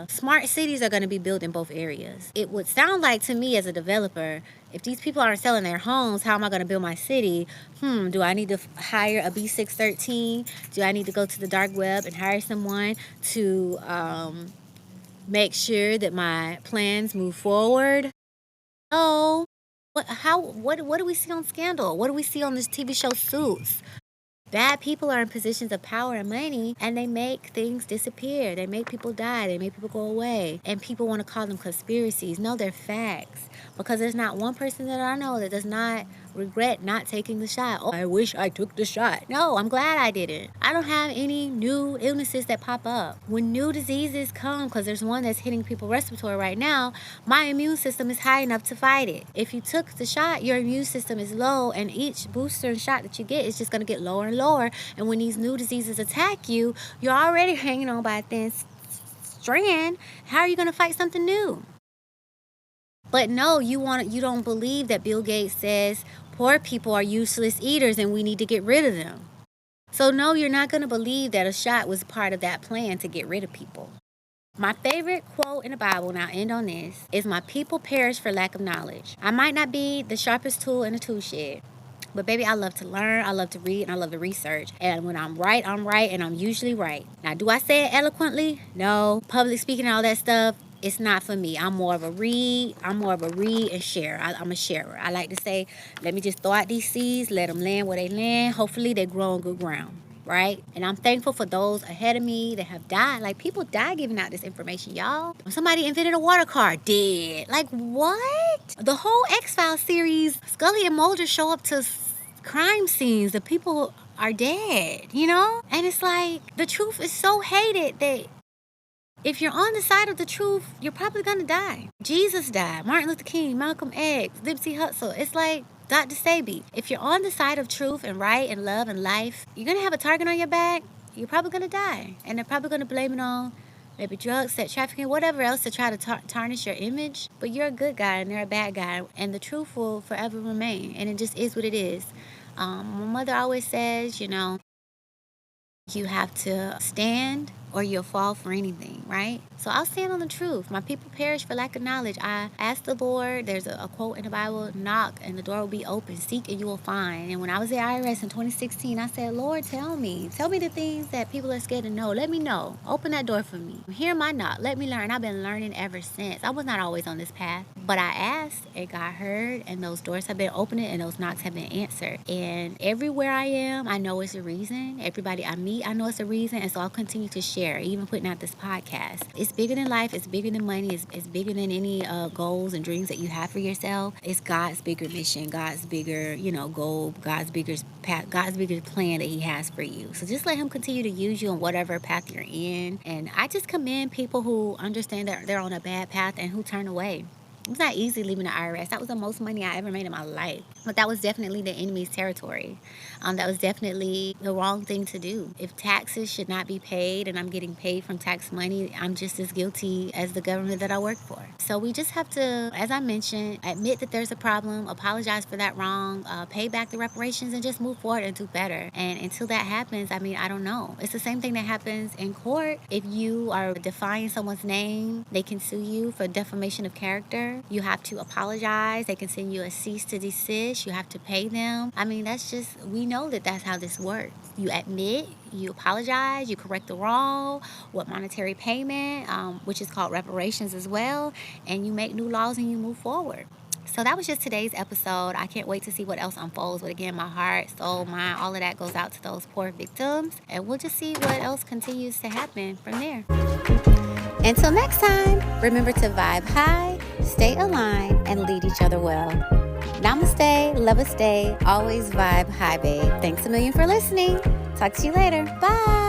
Smart cities are going to be built in both areas. It would sound like to me as a developer, if these people aren't selling their homes, how am I going to build my city? Do I need to hire a B613? Do I need to go to the dark web and hire someone to make sure that my plans move forward? Oh, what do we see on Scandal? What do we see on this TV show Suits? Bad people are in positions of power and money, and they make things disappear. They make people die. They make people go away. And people want to call them conspiracies. No, they're facts. Because there's not one person that I know that does not regret not taking the shot. Oh, I wish I took the shot. No, I'm glad I didn't. I don't have any new illnesses that pop up. When new diseases come, because there's one that's hitting people respiratory right now, my immune system is high enough to fight it. If you took the shot, your immune system is low, and each booster and shot that you get is just going to get lower and lower. And when these new diseases attack you, you're already hanging on by a thin strand. How are you going to fight something new? But no, you don't believe that Bill Gates says poor people are useless eaters and we need to get rid of them. So no, you're not going to believe that a shot was part of that plan to get rid of people. My favorite quote in the Bible, and I'll end on this, is my people perish for lack of knowledge. I might not be the sharpest tool in the tool shed, but baby, I love to learn, I love to read, and I love to research. And when I'm right, and I'm usually right. Now, do I say it eloquently? No. Public speaking and all that stuff, it's not for me. I'm more of a read and share. I'm a sharer. I like to say, let me just throw out these seeds, let them land where they land. Hopefully they grow on good ground, right? And I'm thankful for those ahead of me that have died. Like, people die giving out this information, y'all. Somebody invented a water car. Dead. Like, what? The whole X-Files series, Scully and Mulder show up to crime scenes. The people are dead, you know? And it's like the truth is so hated that if you're on the side of the truth, you're probably going to die. Jesus died. Martin Luther King, Malcolm X, Nipsey Hussle. It's like Dr. Sebi. If you're on the side of truth and right and love and life, you're going to have a target on your back. You're probably going to die. And they're probably going to blame it on maybe drugs, sex trafficking, whatever else to try to tarnish your image. But you're a good guy and they're a bad guy. And the truth will forever remain. And it just is what it is. My mother always says, you know, you have to stand or you'll fall for anything, right? So I'll stand on the truth. My people perish for lack of knowledge. I asked the Lord, there's a quote in the Bible, knock and the door will be open, seek and you will find. And when I was at IRS in 2016, I said, Lord, tell me the things that people are scared to know. Let me know. Open that door for me. Hear my knock. Let me learn. I've been learning ever since. I was not always on this path, but I asked and God heard, and those doors have been opening and those knocks have been answered. And everywhere I am, I know it's a reason. Everybody I meet, I know it's a reason. And so I'll continue to share. Even putting out this podcast. It's bigger than life. It's bigger than money. It's bigger than any goals and dreams that you have for yourself. It's God's bigger mission, God's bigger, goal, God's bigger path, God's bigger plan that He has for you. So just let Him continue to use you on whatever path you're in. And I just commend people who understand that they're on a bad path and who turn away. It's not easy leaving the IRS. That was the most money I ever made in my life. But that was definitely the enemy's territory. That was definitely the wrong thing to do. If taxes should not be paid and I'm getting paid from tax money, I'm just as guilty as the government that I work for. So we just have to, as I mentioned, admit that there's a problem, apologize for that wrong, pay back the reparations, and just move forward and do better. And until that happens, I don't know. It's the same thing that happens in court. If you are defying someone's name, they can sue you for defamation of character. You have to apologize. They can send you a cease to desist. You have to pay them. We know that that's how this works. You admit, you apologize, you correct the wrong with monetary payment, which is called reparations as well, and you make new laws and you move forward. So that was just today's episode. I can't wait to see what else unfolds. But again, my heart, soul, mind, all of that goes out to those poor victims. And we'll just see what else continues to happen from there. Until next time, remember to vibe high, stay aligned, and lead each other well. Namaste, Lovaste, always vibe high, babe. Thanks a million for listening. Talk to you later. Bye.